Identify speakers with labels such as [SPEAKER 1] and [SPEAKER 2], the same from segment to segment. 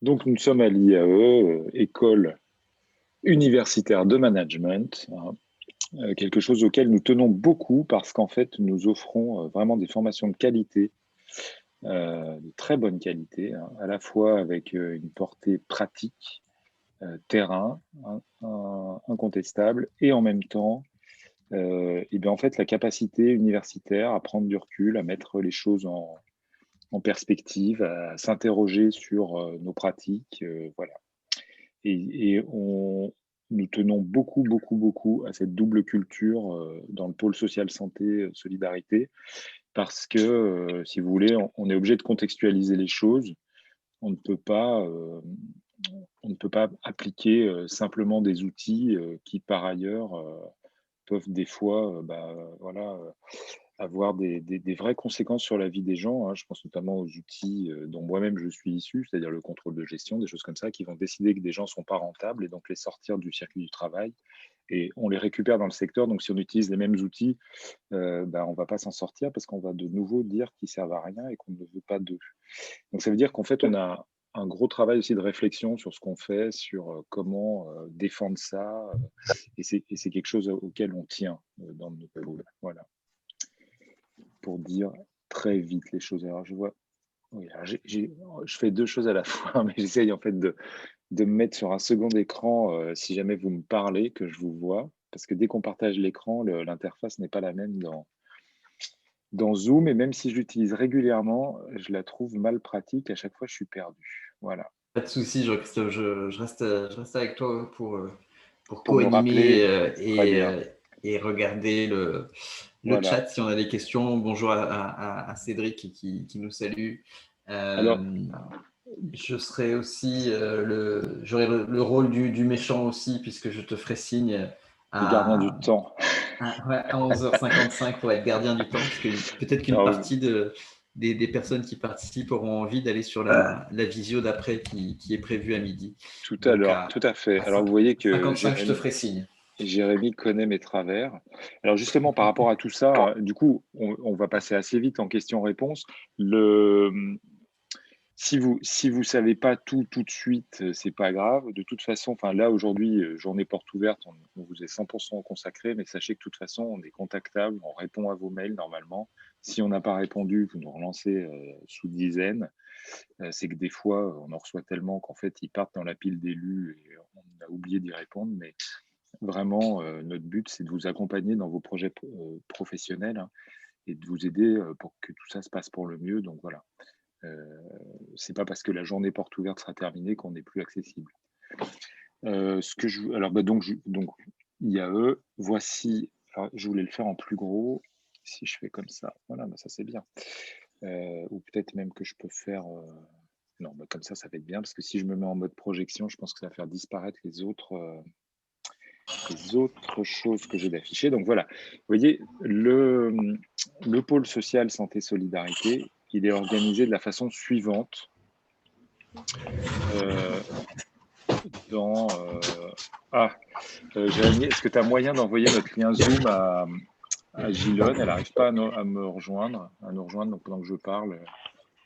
[SPEAKER 1] Donc, nous sommes à l'IAE, École universitaire de management, hein, quelque chose auquel nous tenons beaucoup parce qu'en fait, nous offrons vraiment des formations de qualité, de très bonne qualité, hein, à la fois avec une portée pratique, terrain, incontestable, et en même temps, et bien en fait, la capacité universitaire à prendre du recul, à mettre les choses en perspective, à s'interroger sur nos pratiques, voilà. Nous tenons beaucoup, beaucoup, beaucoup à cette double culture dans le pôle social santé solidarité parce que, si vous voulez, on est obligé de contextualiser les choses. On ne peut pas, euh, on ne peut pas appliquer simplement des outils qui, par ailleurs, peuvent des fois voilà, avoir des vraies conséquences sur la vie des gens, hein. Je pense notamment aux outils dont moi-même je suis issu, c'est-à-dire le contrôle de gestion, des choses comme ça, qui vont décider que des gens ne sont pas rentables et donc les sortir du circuit du travail. Et on les récupère dans le secteur, donc si on utilise les mêmes outils, on ne va pas s'en sortir parce qu'on va de nouveau dire qu'ils ne servent à rien et qu'on ne veut pas d'eux. Donc ça veut dire qu'en fait, on a un gros travail aussi de réflexion sur ce qu'on fait, sur comment défendre ça, et c'est quelque chose auquel on tient dans nos pôles. Voilà, pour dire très vite les choses. Alors je vois, oui, alors je fais deux choses à la fois, mais j'essaye en fait de me mettre sur un second écran si jamais vous me parlez, que je vous vois, parce que dès qu'on partage l'écran, l'interface n'est pas la même dans Zoom, et même si je l'utilise régulièrement, je la trouve mal pratique. À chaque fois, je suis perdu. Voilà.
[SPEAKER 2] Pas de souci, je reste avec toi pour
[SPEAKER 1] Pour me
[SPEAKER 2] co-animer
[SPEAKER 1] rappeler, très bien.
[SPEAKER 2] et regarder le
[SPEAKER 1] Voilà.
[SPEAKER 2] chat si on a des questions. Bonjour à Cédric qui nous salue.
[SPEAKER 1] Alors,
[SPEAKER 2] Euh, je serai aussi j'aurai le rôle du méchant aussi, puisque je te ferai signe
[SPEAKER 1] du gardien du
[SPEAKER 2] à,
[SPEAKER 1] temps.
[SPEAKER 2] ouais, à 11h55 pour être gardien du temps, parce que peut-être qu'une
[SPEAKER 1] Alors,
[SPEAKER 2] partie des personnes qui participent auront envie d'aller sur la visio d'après qui est prévue à midi.
[SPEAKER 1] tout à
[SPEAKER 2] Donc
[SPEAKER 1] l'heure, tout à fait.
[SPEAKER 2] à
[SPEAKER 1] Alors, vous voyez que
[SPEAKER 2] 55, je te ferai signe.
[SPEAKER 1] Jérémy connaît mes travers. Alors, justement, par rapport à tout ça, du coup, on va passer assez vite en questions-réponses. Si vous savez pas tout de suite, c'est pas grave. De toute façon, enfin là aujourd'hui, journée porte ouverte, on vous est 100% consacré, mais sachez que de toute façon, on est contactable, on répond à vos mails normalement. Si on n'a pas répondu, vous nous relancez sous dizaines. C'est que des fois, on en reçoit tellement qu'en fait, ils partent dans la pile d'élus et on a oublié d'y répondre. Mais vraiment, notre but, c'est de vous accompagner dans vos projets professionnels, hein, et de vous aider pour que tout ça se passe pour le mieux. Donc voilà. C'est pas parce que la journée porte ouverte sera terminée qu'on n'est plus accessible. Alors donc IAE, voici. Alors, je voulais le faire en plus gros. Si je fais comme ça, voilà, ça c'est bien. Ou peut-être même que je peux faire. Non, comme ça va être bien parce que si je me mets en mode projection, je pense que ça va faire disparaître les autres choses que j'ai d'afficher. Donc voilà, vous voyez, le pôle social santé solidarité, il est organisé de la façon suivante. Euh, Jérémy, est-ce que tu as moyen d'envoyer notre lien Zoom à Gilonne? Elle n'arrive pas à nous rejoindre, donc pendant que je parle.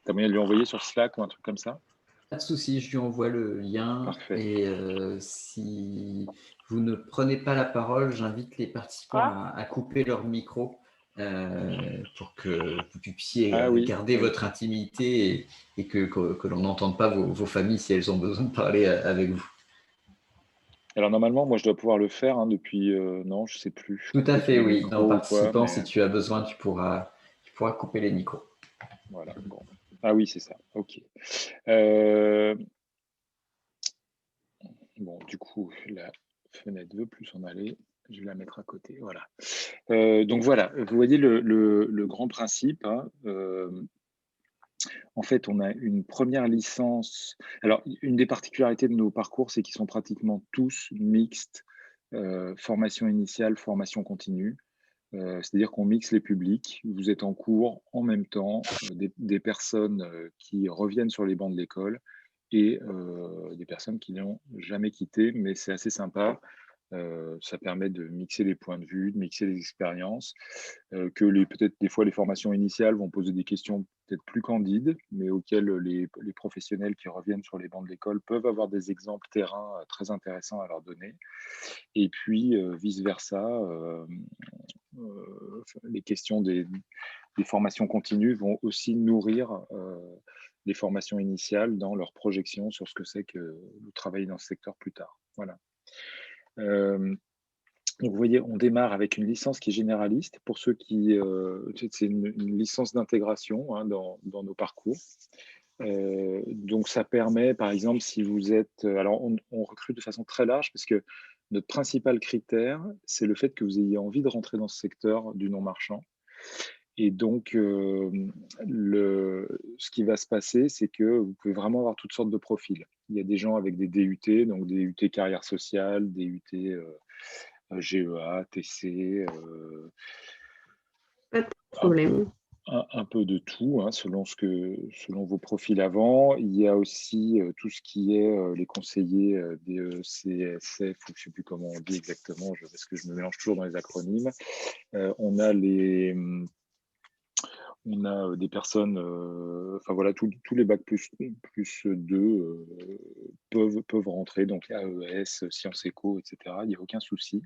[SPEAKER 1] Tu as moyen de lui envoyer sur Slack ou un truc comme ça?
[SPEAKER 2] Pas de souci, je lui envoie le lien
[SPEAKER 1] Parfait.
[SPEAKER 2] et si vous ne prenez pas la parole, j'invite les participants à couper leur micro pour que vous puissiez
[SPEAKER 1] Ah oui,
[SPEAKER 2] garder
[SPEAKER 1] oui.
[SPEAKER 2] votre intimité et que l'on n'entende pas vos familles si elles ont besoin de parler avec vous.
[SPEAKER 1] Alors normalement, moi je dois pouvoir le faire hein, depuis. Non, je sais plus.
[SPEAKER 2] Tout à
[SPEAKER 1] Couper tous
[SPEAKER 2] fait,
[SPEAKER 1] les
[SPEAKER 2] oui. En
[SPEAKER 1] micros ou quoi,
[SPEAKER 2] participant,
[SPEAKER 1] mais
[SPEAKER 2] si tu as besoin, tu pourras couper les micros.
[SPEAKER 1] voilà. Bon. Ah oui, c'est ça. Ok. Euh, Bon, du coup, la fenêtre veut plus s'en aller. Je vais la mettre à côté. Voilà. Donc voilà, vous voyez le grand principe, hein. En fait, on a une première licence. Alors, une des particularités de nos parcours, c'est qu'ils sont pratiquement tous mixtes, formation initiale, formation continue. C'est-à-dire qu'on mixe les publics. Vous êtes en cours en même temps, des personnes qui reviennent sur les bancs de l'école et des personnes qui n'ont jamais quitté, mais c'est assez sympa. Ça permet de mixer les points de vue, de mixer les expériences, que peut-être des fois les formations initiales vont poser des questions peut-être plus candides, mais auxquelles les professionnels qui reviennent sur les bancs de l'école peuvent avoir des exemples terrain très intéressants à leur donner. Et puis, vice-versa, les questions des formations continues vont aussi nourrir les formations initiales dans leur projection sur ce que c'est que de travailler dans ce secteur plus tard. Voilà. Donc, vous voyez, on démarre avec une licence qui est généraliste. Pour ceux qui... c'est une licence d'intégration hein, dans nos parcours. Donc, ça permet, par exemple, si vous êtes... Alors, on recrute de façon très large parce que notre principal critère, c'est le fait que vous ayez envie de rentrer dans ce secteur du non-marchand. Et donc, ce qui va se passer, c'est que vous pouvez vraiment avoir toutes sortes de profils. Il y a des gens avec des DUT, donc des UT carrière sociale, des UT GEA, TC,
[SPEAKER 3] Pas de problème.
[SPEAKER 1] un peu de tout, hein, selon vos profils avant. Il y a aussi tout ce qui est les conseillers des CSF, ou je ne sais plus comment on dit exactement, parce que je me mélange toujours dans les acronymes. On a des personnes, enfin voilà, tous les bacs plus 2 peuvent rentrer, donc AES, Sciences Éco, etc. Il n'y a aucun souci.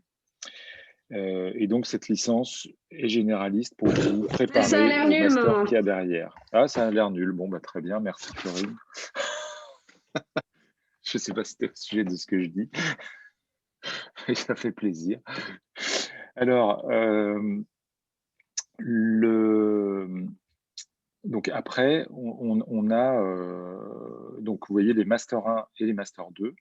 [SPEAKER 1] Et donc, cette licence est généraliste pour vous préparer au master qu'il y a derrière. Ah, ça a l'air nul. Bon, bah, très bien, merci Florine. Je ne sais pas si c'était au sujet de ce que je dis. Ça fait plaisir. Alors, donc après, on a, donc vous voyez les Master 1 et les Master 2.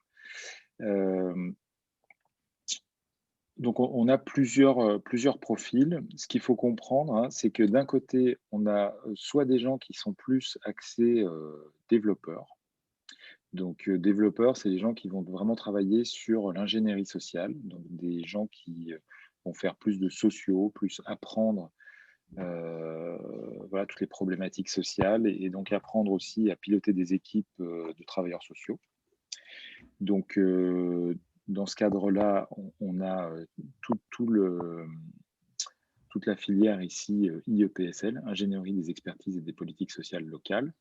[SPEAKER 1] Donc, on a plusieurs profils. Ce qu'il faut comprendre, hein, c'est que d'un côté, on a soit des gens qui sont plus axés développeurs. Donc, développeurs, c'est les gens qui vont vraiment travailler sur l'ingénierie sociale, donc des gens qui vont faire plus de sociaux, plus apprendre voilà, toutes les problématiques sociales et donc apprendre aussi à piloter des équipes de travailleurs sociaux. Donc, dans ce cadre-là, on a toute la filière ici IEPSL, Ingénierie des expertises et des politiques sociales locales,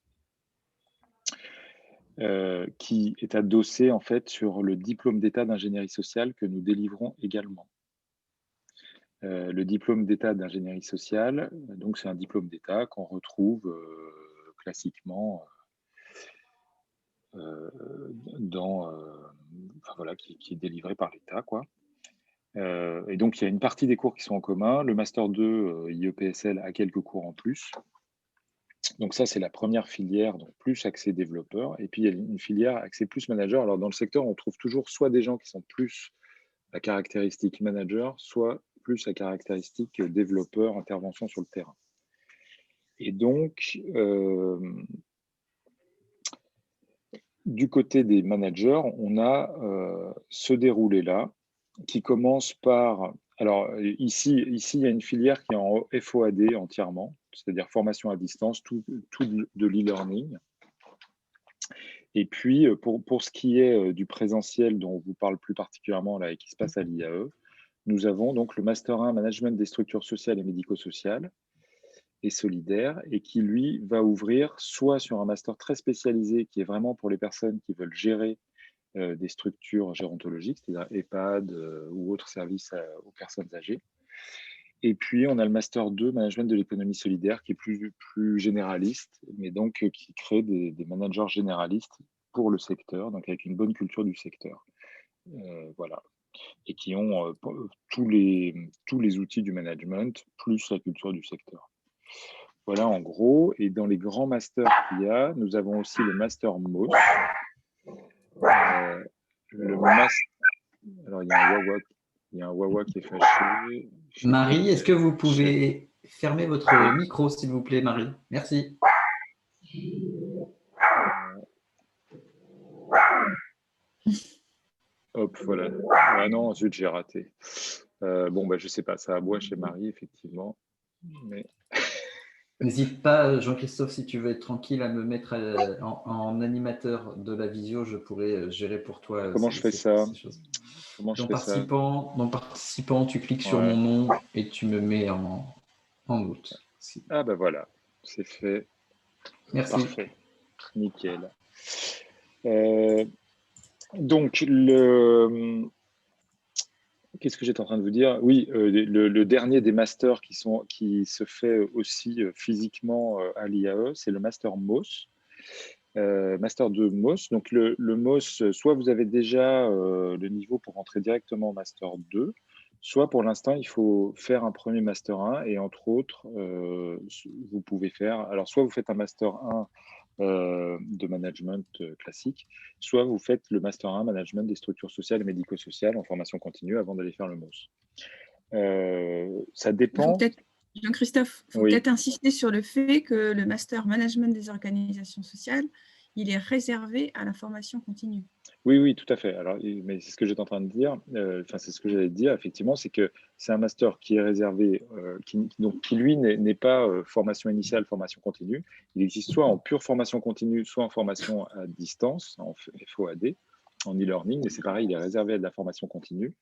[SPEAKER 1] qui est adossée en fait sur le diplôme d'état d'ingénierie sociale que nous délivrons également. Le diplôme d'état d'ingénierie sociale, donc c'est un diplôme d'état qu'on retrouve classiquement enfin, voilà, qui est délivré par l'État, quoi. Et donc, il y a une partie des cours qui sont en commun. Le Master 2, IEPSL, a quelques cours en plus. Donc ça, c'est la première filière, donc plus axée développeur. Et puis, il y a une filière axée plus manager. Alors, dans le secteur, on trouve toujours soit des gens qui sont plus à caractéristique manager, soit plus à caractéristique développeur, intervention sur le terrain. Et donc, du côté des managers, on a ce déroulé-là qui commence par... Alors, ici, il y a une filière qui est en FOAD entièrement, c'est-à-dire formation à distance, tout de l'e-learning. Et puis, pour ce qui est du présentiel dont on vous parle plus particulièrement là et qui se passe à l'IAE, nous avons donc le Master 1 Management des structures sociales et médico-sociales et solidaires, et qui, lui, va ouvrir soit sur un master très spécialisé qui est vraiment pour les personnes qui veulent gérer des structures gérontologiques, c'est-à-dire EHPAD ou autres services aux personnes âgées. Et puis, on a le Master 2, Management de l'économie solidaire, qui est plus généraliste, mais donc qui crée des managers généralistes pour le secteur, donc avec une bonne culture du secteur. Voilà. Et qui ont tous les outils du management, plus la culture du secteur. Voilà, en gros. Et dans les grands masters qu'il y a, nous avons aussi le Master MOS. Alors, il y a un Wawa qui est fâché.
[SPEAKER 2] Marie, est-ce que vous pouvez fermer votre micro, s'il vous plaît, Marie? Merci.
[SPEAKER 1] Hop, voilà. Ah non, ensuite, j'ai raté. Bon, bah, je sais pas, ça aboie chez Marie, effectivement. Mais...
[SPEAKER 2] N'hésite pas, Jean-Christophe, si tu veux être tranquille, à me mettre en animateur de la visio, je pourrais gérer pour toi
[SPEAKER 1] Comment je fais ça?
[SPEAKER 2] ces choses.
[SPEAKER 1] Comment je
[SPEAKER 2] Dans
[SPEAKER 1] fais ça?
[SPEAKER 2] participant, tu cliques sur
[SPEAKER 1] Ouais.
[SPEAKER 2] mon nom et tu me mets en route.
[SPEAKER 1] Ah ben voilà, c'est fait.
[SPEAKER 2] Merci.
[SPEAKER 1] Parfait. Nickel. Euh, donc, qu'est-ce que j'étais en train de vous dire? Oui, le dernier des masters qui se fait aussi physiquement à l'IAE, c'est le master MOS. Master 2 MOS. Donc, le MOS, soit vous avez déjà le niveau pour rentrer directement au master 2, soit pour l'instant, il faut faire un premier master 1 et entre autres, vous pouvez faire, alors soit vous faites un master 1 de management classique, soit vous faites le master 1 management des structures sociales et médico-sociales en formation continue avant d'aller faire le MOS. Ça
[SPEAKER 3] Il faut
[SPEAKER 1] dépend.
[SPEAKER 3] peut-être, Jean-Christophe, il faut
[SPEAKER 1] Oui.
[SPEAKER 3] peut-être insister sur le fait que le master management des organisations sociales, il est réservé à la formation continue.
[SPEAKER 1] Oui, oui, tout à fait. Alors, mais c'est ce que j'étais en train de dire. Enfin, c'est ce que j'allais dire. Effectivement, c'est que c'est un master qui est réservé, qui lui n'est pas formation initiale, formation continue. Il existe soit en pure formation continue, soit en formation à distance, en FOAD, en e-learning. Mais c'est pareil, il est réservé à de la formation continue.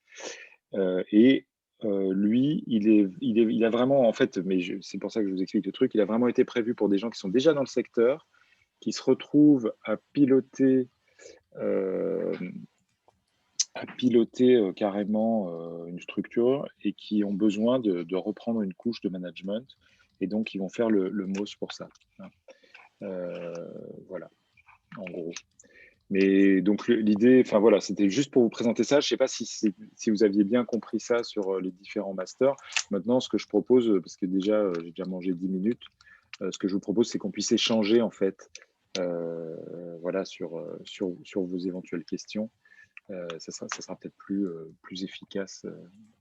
[SPEAKER 1] Lui, il a vraiment, en fait, mais c'est pour ça que je vous explique le truc, il a vraiment été prévu pour des gens qui sont déjà dans le secteur, qui se retrouvent à piloter carrément une structure et qui ont besoin de reprendre une couche de management et donc ils vont faire le MOS pour ça. Voilà, en gros. Mais donc l'idée, enfin voilà, c'était juste pour vous présenter ça. Je ne sais pas si vous aviez bien compris ça sur les différents masters. Maintenant, ce que je propose, parce que déjà j'ai déjà mangé 10 minutes, ce que je vous propose, c'est qu'on puisse échanger en fait, voilà, sur vos éventuelles questions. Ça sera peut-être plus efficace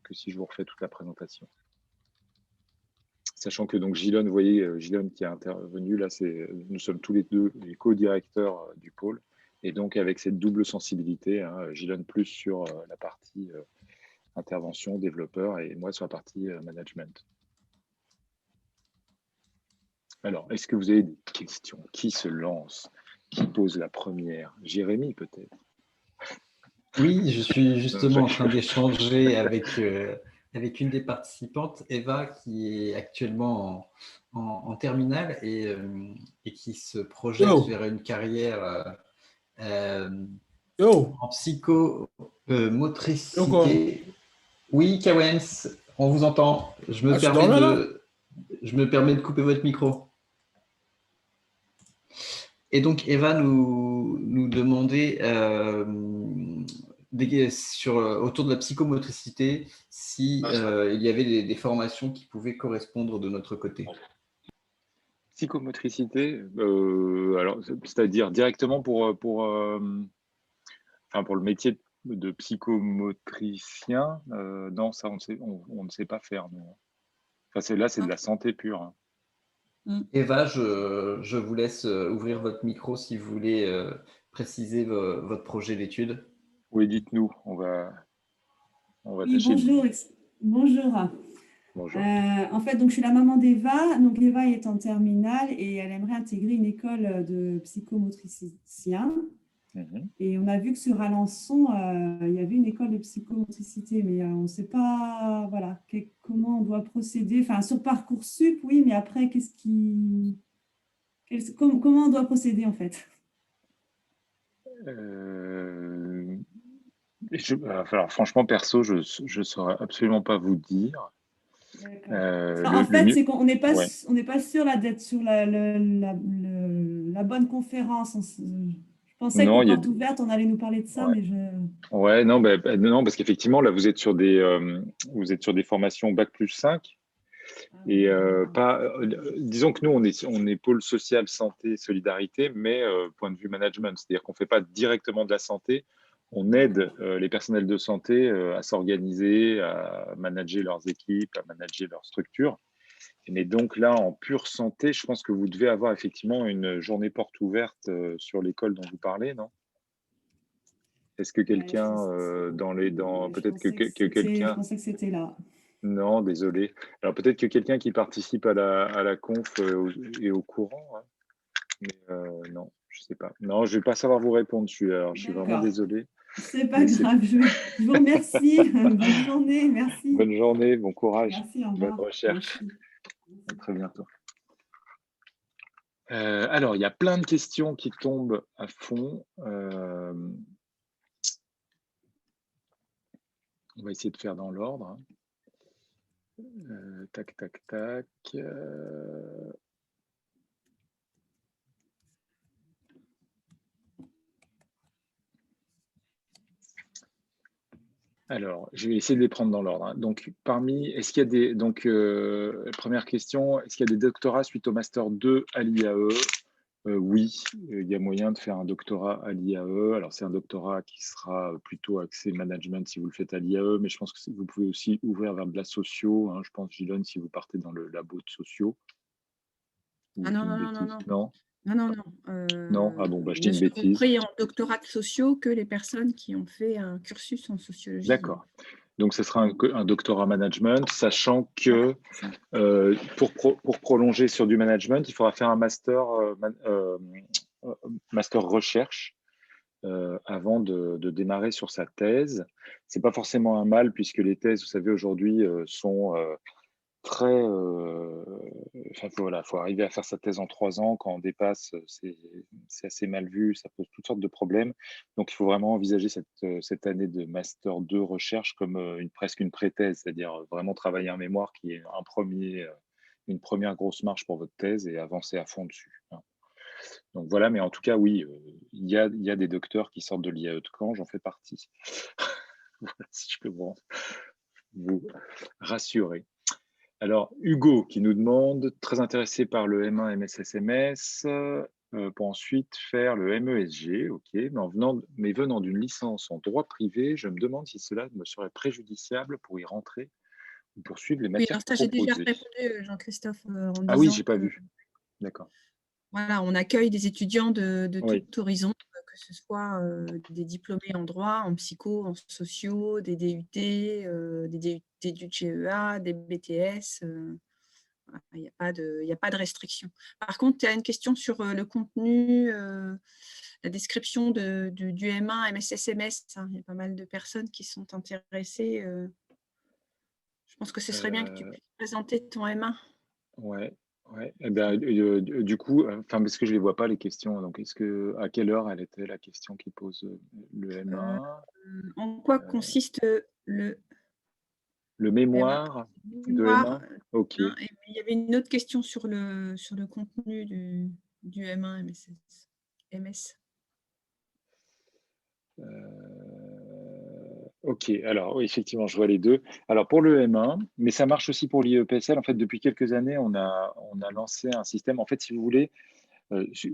[SPEAKER 1] que si je vous refais toute la présentation. Sachant que donc Gilon, vous voyez, Gilon qui est intervenu, là, nous sommes tous les deux les co-directeurs du pôle. Et donc, avec cette double sensibilité, hein, Gilon plus sur la partie intervention, développeur, et moi sur la partie management. Alors, est-ce que vous avez des questions? Qui se lance? Qui pose la première? Jérémy, peut-être?
[SPEAKER 2] Oui, je suis justement en train d'échanger avec une des participantes, Eva, qui est actuellement en terminale et qui se projette vers une carrière en psychomotricité. Oui, Kawens, on vous entend. Je me permets de couper votre micro. Et donc, Eva nous demandait autour de la psychomotricité si il y avait des formations qui pouvaient correspondre de notre côté.
[SPEAKER 1] Psychomotricité, alors c'est-à-dire directement pour le métier de psychomotricien, non, ça on ne sait pas faire. Non. Enfin, là, c'est de la santé pure. Hein.
[SPEAKER 2] Eva, je vous laisse ouvrir votre micro si vous voulez préciser votre projet d'étude.
[SPEAKER 1] Oui, dites-nous, on va
[SPEAKER 4] Oui,
[SPEAKER 1] tâcher.
[SPEAKER 4] bonjour. Bonjour.
[SPEAKER 1] Bonjour.
[SPEAKER 4] En fait, donc, je suis la maman d'Eva. Donc, Eva est en terminale et elle aimerait intégrer une école de psychomotricien. Et on a vu que sur Alençon, il y avait une école de psychomotricité, mais on ne sait pas voilà, comment on doit procéder. Enfin, sur Parcoursup, oui, mais après, comment on doit procéder en fait?
[SPEAKER 1] Alors, franchement, perso, je ne saurais absolument pas vous dire.
[SPEAKER 4] En fait, c'est qu'on n'est pas, pas sûr d'être sur la bonne conférence. Je pensais qu'aux portes ouvertes, on allait nous parler de ça, mais je…
[SPEAKER 1] Ouais, non, non, parce qu'effectivement, là, vous êtes sur des formations Bac+5. Et disons que nous, on est pôle social, santé, solidarité, mais point de vue management, c'est-à-dire qu'on ne fait pas directement de la santé, on aide les personnels de santé à s'organiser, à manager leurs équipes, à manager leurs structures. Mais donc là, en pure santé, je pense que vous devez avoir effectivement une journée porte ouverte sur l'école dont vous parlez, non? Est-ce que quelqu'un peut-être que quelqu'un…
[SPEAKER 4] Je pensais que c'était là.
[SPEAKER 1] Non, désolé. Alors peut-être que quelqu'un qui participe à la conf est au courant, hein. Mais non, je sais pas. Non, je vais pas savoir vous répondre dessus. Alors, je suis vraiment
[SPEAKER 4] D'accord.
[SPEAKER 1] désolé.
[SPEAKER 4] C'est pas
[SPEAKER 1] Mais c'est
[SPEAKER 4] grave. Je vous remercie. Bonne journée. Merci.
[SPEAKER 1] bonne journée, bon courage,
[SPEAKER 4] Merci. Au
[SPEAKER 1] bonne
[SPEAKER 4] revoir.
[SPEAKER 1] recherche.
[SPEAKER 4] Merci.
[SPEAKER 1] À très bientôt. Alors, il y a plein de questions qui tombent à fond. On va essayer de faire dans l'ordre, hein. Tac, tac, tac. Alors, je vais essayer de les prendre dans l'ordre, hein. Donc, est-ce qu'il y a des, donc, première question, est-ce qu'il y a des doctorats suite au Master 2 à l'IAE? Oui, il y a moyen de faire un doctorat à l'IAE. Alors, c'est un doctorat qui sera plutôt axé management si vous le faites à l'IAE, mais je pense que vous pouvez aussi ouvrir vers de la socio, hein. Je pense, Gilone, si vous partez dans le labo de socio. Ou
[SPEAKER 3] Ah
[SPEAKER 1] je
[SPEAKER 3] non,
[SPEAKER 1] dis une
[SPEAKER 3] non, non, non,
[SPEAKER 1] bêtise.
[SPEAKER 3] non.
[SPEAKER 1] Non?
[SPEAKER 3] Non, non, non.
[SPEAKER 1] Non? Ah bon, bah, je dis
[SPEAKER 3] Ne
[SPEAKER 1] une
[SPEAKER 3] seront
[SPEAKER 1] bêtise.
[SPEAKER 3] pris en doctorat de sociaux que les personnes qui ont fait un cursus en sociologie.
[SPEAKER 1] D'accord. Donc, ce sera un doctorat management, sachant
[SPEAKER 3] Voilà,
[SPEAKER 1] que
[SPEAKER 3] c'est ça.
[SPEAKER 1] pour prolonger sur du management, il faudra faire un master recherche avant de démarrer sur sa thèse. C'est pas forcément un mal puisque les thèses, vous savez, aujourd'hui sont très. Enfin, voilà, faut arriver à faire sa thèse en 3 ans. Quand on dépasse, c'est assez mal vu, ça pose toutes sortes de problèmes. Donc, il faut vraiment envisager cette année de master 2 recherche comme presque une pré-thèse, c'est-à-dire vraiment travailler un mémoire qui est une première grosse marche pour votre thèse et avancer à fond dessus, hein. Donc voilà, mais en tout cas, oui, il y a des docteurs qui sortent de l'IAE de Caen, j'en fais partie. Voilà, si je peux vous rassurer. Alors, Hugo qui nous demande, très intéressé par le M1 MSSMS, pour ensuite faire le MESG, ok, mais venant d'une licence en droit privé, je me demande si cela me serait préjudiciable pour y rentrer ou poursuivre les
[SPEAKER 3] Oui,
[SPEAKER 1] matières
[SPEAKER 3] alors ça, j'ai déjà
[SPEAKER 1] proposées.
[SPEAKER 3] répondu, Jean-Christophe, en
[SPEAKER 1] Ah oui,
[SPEAKER 3] disant
[SPEAKER 1] j'ai pas
[SPEAKER 3] que
[SPEAKER 1] vu. D'accord.
[SPEAKER 3] voilà, on accueille des étudiants de
[SPEAKER 1] Oui.
[SPEAKER 3] tout horizon, que ce soit des diplômés en droit, en psycho, en sociaux, des DUT, des DUT GEA, des BTS. Voilà, il n'y a pas de restriction. Par contre, tu as une question sur le contenu, la description du M1 MSSMS, hein. Il y a pas mal de personnes qui sont intéressées. Je pense que ce serait bien que tu puisses présenter ton M1.
[SPEAKER 1] Ouais, ouais. Eh bien, du coup, enfin, parce que je ne les vois pas les questions. Donc, à quelle heure elle était la question qui pose le M1?
[SPEAKER 3] En quoi consiste le
[SPEAKER 1] Le
[SPEAKER 3] M1?
[SPEAKER 1] mémoire de
[SPEAKER 3] Mémoire,
[SPEAKER 1] M1? Ok.
[SPEAKER 3] hein, et puis il y avait une autre question sur le contenu du M1 MS.
[SPEAKER 1] Ok, alors oui, effectivement, je vois les deux. Alors pour le M1, mais ça marche aussi pour l'IEPSL. En fait, depuis quelques années, on a lancé un système. En fait, si vous voulez,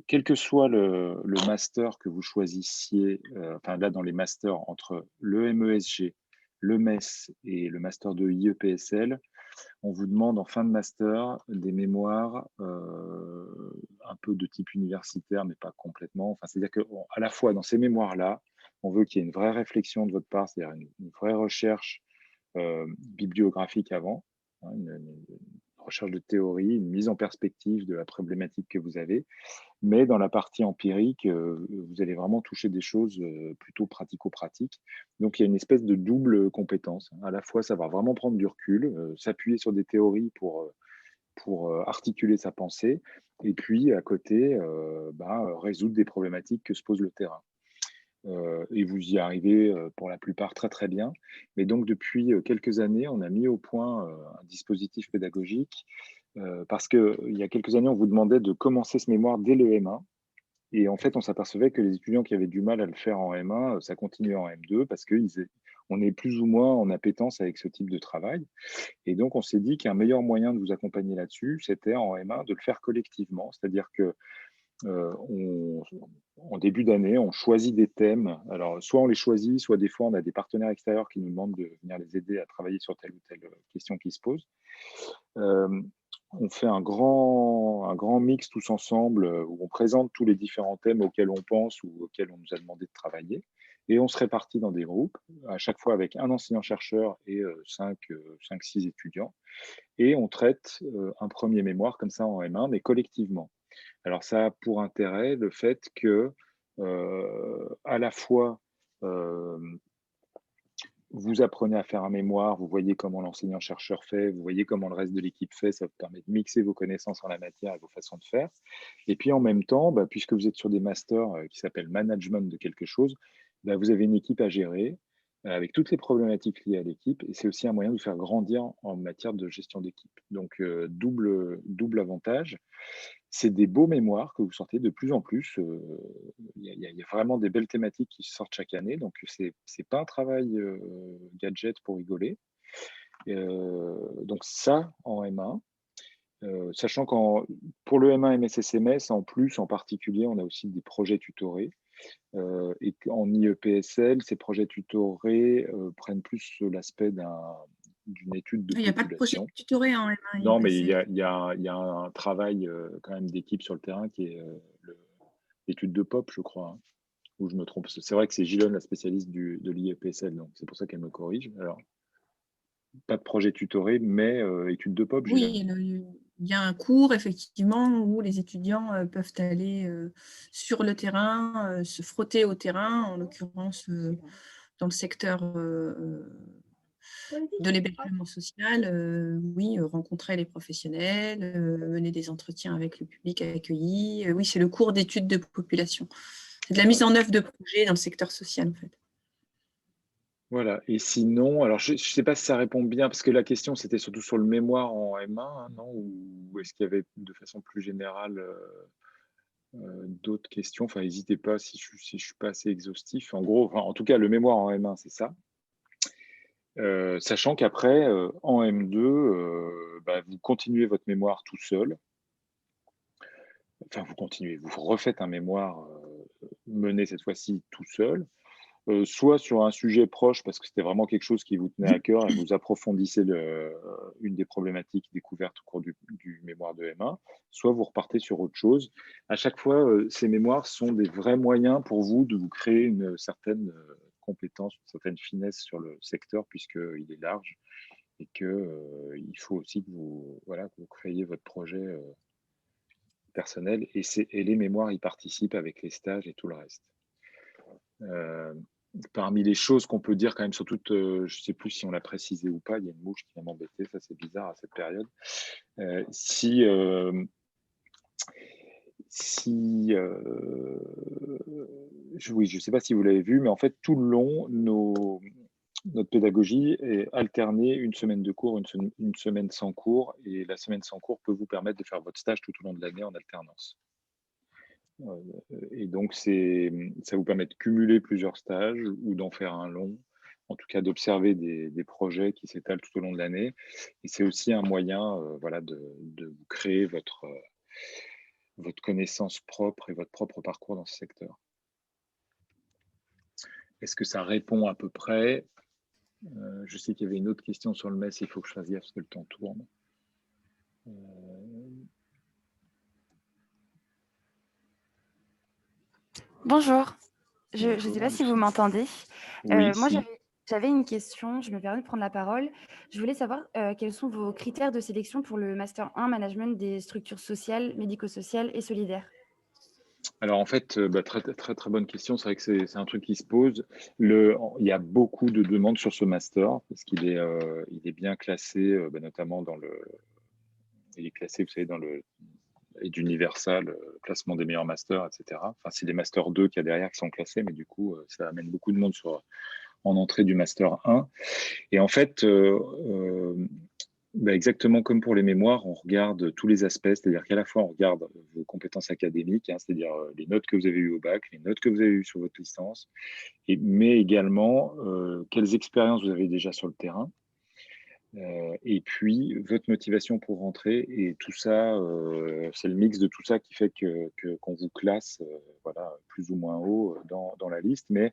[SPEAKER 1] quel que soit le master que vous choisissiez, enfin là dans les masters entre le MESG, le MES et le master de IEPSL, on vous demande en fin de master des mémoires un peu de type universitaire, mais pas complètement. Enfin, c'est-à-dire qu'à la fois dans ces mémoires-là, on veut qu'il y ait une vraie réflexion de votre part, c'est-à-dire une vraie recherche bibliographique avant, hein, une recherche de théorie, une mise en perspective de la problématique que vous avez. Mais dans la partie empirique, vous allez vraiment toucher des choses plutôt pratico-pratiques. Donc, il y a une espèce de double compétence. À la fois, savoir vraiment prendre du recul, s'appuyer sur des théories pour articuler sa pensée, et puis à côté, résoudre des problématiques que se pose le terrain. Et vous y arrivez pour la plupart très très bien. Mais donc depuis quelques années, on a mis au point un dispositif pédagogique parce qu'il y a quelques années, on vous demandait de commencer ce mémoire dès le M1. Et en fait, on s'apercevait que les étudiants qui avaient du mal à le faire en M1, ça continuait en M2 parce qu'on est plus ou moins en appétence avec ce type de travail. Et donc, on s'est dit qu'un meilleur moyen de vous accompagner là-dessus, c'était en M1 de le faire collectivement. C'est-à-dire que en début d'année, on choisit des thèmes. Alors, soit on les choisit, soit des fois, on a des partenaires extérieurs qui nous demandent de venir les aider à travailler sur telle ou telle question qui se pose. on fait un grand mix tous ensemble où on présente tous les différents thèmes auxquels on pense ou auxquels on nous a demandé de travailler. Et on se répartit dans des groupes, à chaque fois avec un enseignant-chercheur et 5-6 étudiants. Et on traite un premier mémoire comme ça en M1, mais collectivement. Alors ça a pour intérêt le fait que à la fois vous apprenez à faire un mémoire, vous voyez comment l'enseignant-chercheur fait, vous voyez comment le reste de l'équipe fait, ça vous permet de mixer vos connaissances en la matière et vos façons de faire. Et puis en même temps, puisque vous êtes sur des masters qui s'appellent management de quelque chose, vous avez une équipe à gérer avec toutes les problématiques liées à l'équipe, et c'est aussi un moyen de vous faire grandir en matière de gestion d'équipe. Donc double avantage. C'est des beaux mémoires que vous sortez de plus en plus. Il y a vraiment des belles thématiques qui sortent chaque année. Donc, c'est pas un travail gadget pour rigoler. Donc, ça, en M1. Sachant pour le M1 MSSMS, en plus, en particulier, on a aussi des projets tutorés. Et qu'en IEPSL, ces projets tutorés prennent plus l'aspect d'une étude de
[SPEAKER 3] Il n'y a pas de projet
[SPEAKER 1] population.
[SPEAKER 3] tutoré en M1
[SPEAKER 1] Non, mais il
[SPEAKER 3] IEPSL.
[SPEAKER 1] y a un travail quand même d'équipe sur le terrain qui est l'étude de POP, je crois, hein, ou je me trompe. C'est vrai que c'est Gilonne, la spécialiste de l'IEPSL, donc c'est pour ça qu'elle me corrige. Alors, pas de projet tutoré, mais étude de POP,
[SPEAKER 3] Oui,
[SPEAKER 1] Gilonne.
[SPEAKER 3] il y a un cours, effectivement, où les étudiants peuvent aller sur le terrain, se frotter au terrain, en l'occurrence dans le secteur de l'hébergement social, oui, rencontrer les professionnels, mener des entretiens avec le public accueilli. Oui, c'est le cours d'études de population. C'est de la mise en œuvre de projets dans le secteur social, en fait.
[SPEAKER 1] Voilà. Et sinon, alors je ne sais pas si ça répond bien, parce que la question, c'était surtout sur le mémoire en M1, hein, non? Ou est-ce qu'il y avait de façon plus générale d'autres questions? Enfin, n'hésitez pas si je ne suis pas assez exhaustif. En gros, en tout cas, le mémoire en M1, c'est ça. Sachant qu'après, en M2, vous continuez votre mémoire tout seul. Enfin, vous refaites un mémoire mené cette fois-ci tout seul, soit sur un sujet proche parce que c'était vraiment quelque chose qui vous tenait à cœur et vous approfondissez une des problématiques découvertes au cours du mémoire de M1, soit vous repartez sur autre chose. À chaque fois, ces mémoires sont des vrais moyens pour vous de vous créer une certaine compétence, une certaine finesse sur le secteur puisqu'il est large et qu'il faut aussi que vous créiez votre projet personnel et les mémoires y participent avec les stages et tout le reste. Parmi les choses qu'on peut dire quand même, surtout, je ne sais plus si on l'a précisé ou pas, il y a une mouche qui vient m'embêter, ça c'est bizarre à cette période. Oui, je ne sais pas si vous l'avez vu, mais en fait, tout le long, notre pédagogie est alternée, une semaine de cours, une semaine sans cours, et la semaine sans cours peut vous permettre de faire votre stage tout au long de l'année en alternance. Et donc, ça vous permet de cumuler plusieurs stages ou d'en faire un long, en tout cas d'observer des projets qui s'étalent tout au long de l'année. Et c'est aussi un moyen de vous créer votre connaissance propre et votre propre parcours dans ce secteur. Est-ce que ça répond à peu près? Je sais qu'il y avait une autre question sur le MES, il faut que je fasse gaffe parce que le temps tourne.
[SPEAKER 5] Bonjour, je ne sais pas si vous m'entendez.
[SPEAKER 1] Oui,
[SPEAKER 5] Moi,
[SPEAKER 1] si.
[SPEAKER 5] j'avais une question, je me permets de prendre la parole. Je voulais savoir quels sont vos critères de sélection pour le Master 1 Management des structures sociales, médico-sociales et solidaires.
[SPEAKER 1] Alors en fait, très, très, très bonne question. C'est vrai que c'est un truc qui se pose. Il y a beaucoup de demandes sur ce master parce qu'il est bien classé, notamment il est classé, vous savez, dans le Universal, classement des meilleurs masters, etc. Enfin, c'est les masters 2 qu'il y a derrière qui sont classés, mais du coup, ça amène beaucoup de monde en entrée du master 1. Et en fait, exactement comme pour les mémoires, on regarde tous les aspects, c'est-à-dire qu'à la fois on regarde vos compétences académiques, hein, c'est-à-dire les notes que vous avez eues au bac, les notes que vous avez eues sur votre licence, mais également quelles expériences vous avez déjà sur le terrain, et puis votre motivation pour rentrer, et tout ça, c'est le mix de tout ça qui fait qu'on vous classe plus ou moins haut dans la liste. Mais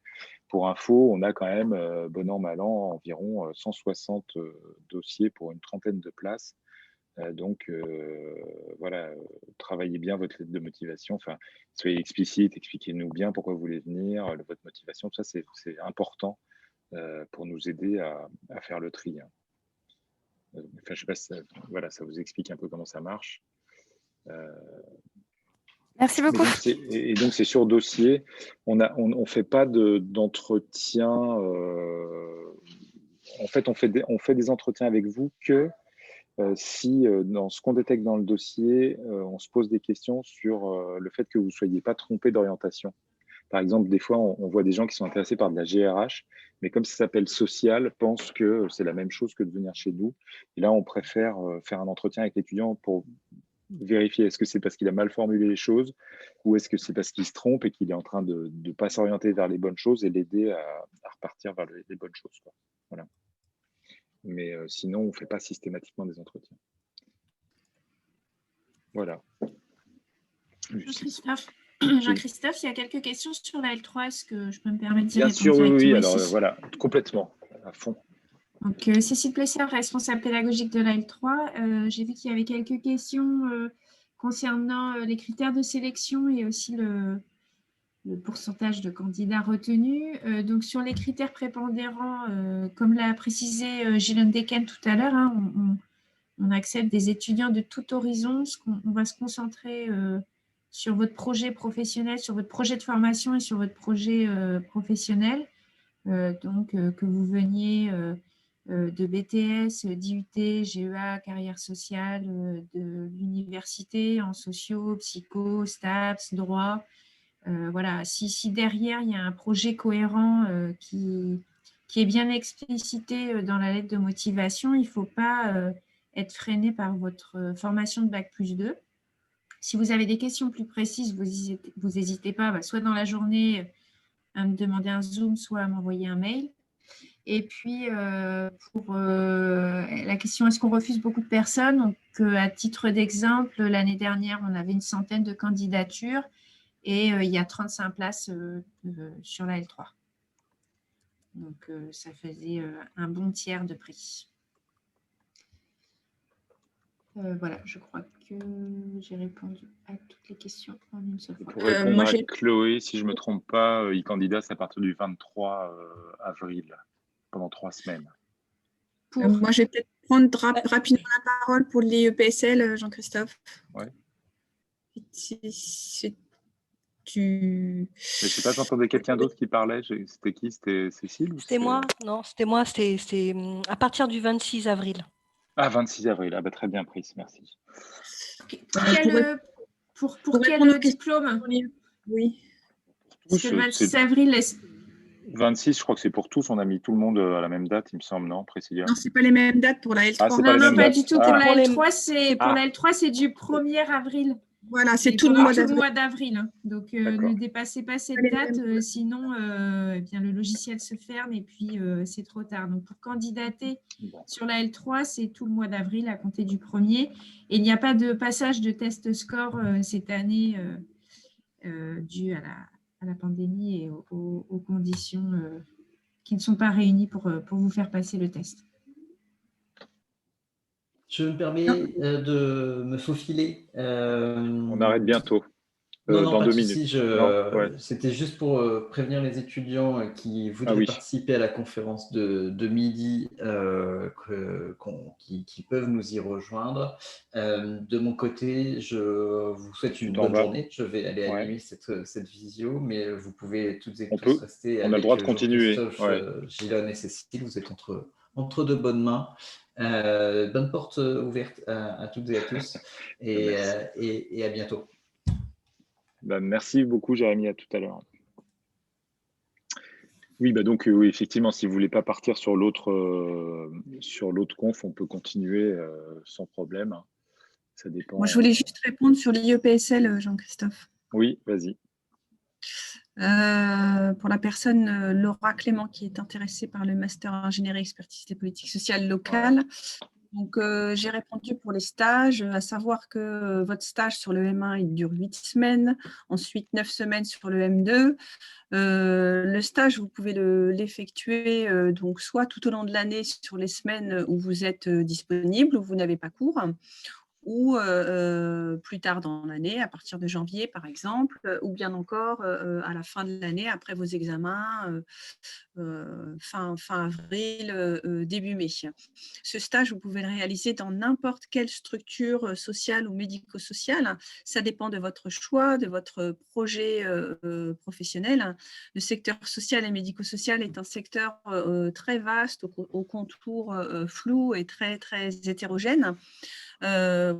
[SPEAKER 1] pour info, on a quand même, bon an, mal an, environ 160 dossiers pour une trentaine de places Donc, voilà, travaillez bien votre lettre de motivation. Enfin, soyez explicite, expliquez-nous bien pourquoi vous voulez venir, votre motivation. Tout ça, c'est important pour nous aider à faire le tri. Enfin, je ne sais pas si voilà, ça vous explique un peu comment ça marche.
[SPEAKER 5] Merci beaucoup.
[SPEAKER 1] Donc, c'est sur dossier. On ne fait pas d'entretien. En fait, on fait des entretiens avec vous que si dans ce qu'on détecte dans le dossier, on se pose des questions sur le fait que vous ne soyez pas trompé d'orientation. Par exemple, des fois, on voit des gens qui sont intéressés par de la GRH, mais comme ça s'appelle social, pensent que c'est la même chose que de venir chez nous. Et là, on préfère faire un entretien avec l'étudiant pour vérifier est-ce que c'est parce qu'il a mal formulé les choses ou est-ce que c'est parce qu'il se trompe et qu'il est en train de ne pas s'orienter vers les bonnes choses et l'aider à repartir vers les bonnes choses, quoi. Voilà. Mais sinon, on ne fait pas systématiquement des entretiens. Voilà.
[SPEAKER 3] Jean-Christophe, il y a quelques questions sur la L3. Est-ce que je peux me permettre d'y
[SPEAKER 1] Bien
[SPEAKER 3] répondre
[SPEAKER 1] sûr, oui.
[SPEAKER 3] directement
[SPEAKER 1] Alors
[SPEAKER 3] ici?
[SPEAKER 1] voilà, complètement, à fond.
[SPEAKER 3] Donc, Cécile Plesser, responsable pédagogique de la L3. J'ai vu qu'il y avait quelques questions concernant les critères de sélection et aussi le pourcentage de candidats retenus. Donc, sur les critères prépondérants, comme l'a précisé Gilles Deken tout à l'heure, hein, on accepte des étudiants de tout horizon. On va se concentrer sur votre projet professionnel, sur votre projet de formation et sur votre projet professionnel. Donc, que vous veniez de BTS, d'IUT, GEA, carrière sociale, de l'université en socio, psycho, STAPS, droit. Voilà, si derrière, il y a un projet cohérent qui est bien explicité dans la lettre de motivation, il ne faut pas être freiné par votre formation de Bac+2. Si vous avez des questions plus précises, vous n'hésitez pas, soit dans la journée à me demander un Zoom, soit à m'envoyer un mail. Et puis, pour la question, est-ce qu'on refuse beaucoup de personnes? Donc, à titre d'exemple, l'année dernière, on avait une centaine de candidatures et il y a 35 places sur la L3. Donc, ça faisait un bon tiers de prix. Voilà, je crois que j'ai répondu à toutes les questions en une seule fois.
[SPEAKER 1] Pour répondre à Chloé, si je ne me trompe pas, e-candidat, c'est à partir du 23 avril, pendant 3 semaines.
[SPEAKER 3] Moi, je vais peut-être prendre rapidement la parole pour l'IEPSL, Jean-Christophe.
[SPEAKER 1] Oui.
[SPEAKER 3] Mais
[SPEAKER 1] je ne sais pas, j'entendais quelqu'un d'autre qui parlait. C'était qui? C'était Cécile?
[SPEAKER 6] C'était moi. Non, c'était moi. C'était à partir du 26 avril.
[SPEAKER 1] Ah, 26 avril. Ah, bah, très bien, Pris, merci.
[SPEAKER 3] Pour quel diplôme? Oui.
[SPEAKER 1] Parce
[SPEAKER 3] que le 26 avril...
[SPEAKER 1] 26, je crois que c'est pour tous. On a mis tout le monde à la même date, il me semble, non, Priscilla?
[SPEAKER 3] Non, ce n'est pas les mêmes dates pour la L3.
[SPEAKER 1] Ah, non, pas
[SPEAKER 3] du tout. Pour la L3, c'est du 1er avril. Voilà, c'est tout le mois d'avril. Donc, ne dépassez pas cette date, sinon bien, le logiciel se ferme et puis c'est trop tard. Donc, pour candidater sur la L3, c'est tout le mois d'avril à compter du 1er. Et il n'y a pas de passage de test score cette année dû à la pandémie et aux conditions qui ne sont pas réunies pour vous faire passer le test.
[SPEAKER 2] Je me permets de me faufiler.
[SPEAKER 1] On arrête bientôt.
[SPEAKER 2] Non,
[SPEAKER 1] dans
[SPEAKER 2] pas
[SPEAKER 1] 2
[SPEAKER 2] de
[SPEAKER 1] minutes.
[SPEAKER 2] souci. C'était juste pour prévenir les étudiants qui voudraient participer à la conférence de midi, qui peuvent nous y rejoindre. De mon côté, je vous souhaite une bonne journée. Je vais aller animer cette visio, mais vous pouvez toutes et tous rester
[SPEAKER 1] on a le droit de continuer.
[SPEAKER 2] Gilles et Cécile, vous êtes entre de bonnes mains. Bonne porte ouverte à toutes et à tous et à bientôt.
[SPEAKER 1] Merci beaucoup, Jérémy, à tout à l'heure. Oui, donc oui, effectivement, si vous ne voulez pas partir sur l'autre conf, on peut continuer sans problème. Ça dépend.
[SPEAKER 3] Moi, je voulais juste répondre sur l'IEPSL, Jean-Christophe.
[SPEAKER 1] Oui, vas-y.
[SPEAKER 3] Pour la personne Laura Clément qui est intéressée par le master ingénierie expertise des politiques sociales locales, Donc, j'ai répondu pour les stages, à savoir que votre stage sur le M1, il dure 8 semaines, ensuite 9 semaines sur le M2. Le stage, vous pouvez l'effectuer donc soit tout au long de l'année sur les semaines où vous êtes disponible, où vous n'avez pas cours, ou plus tard dans l'année, à partir de janvier par exemple, ou bien encore à la fin de l'année, après vos examens, fin avril, début mai. Ce stage, vous pouvez le réaliser dans n'importe quelle structure sociale ou médico-sociale. Ça dépend de votre choix, de votre projet professionnel. Le secteur social et médico-social est un secteur très vaste, aux contours flous et très, très hétérogènes.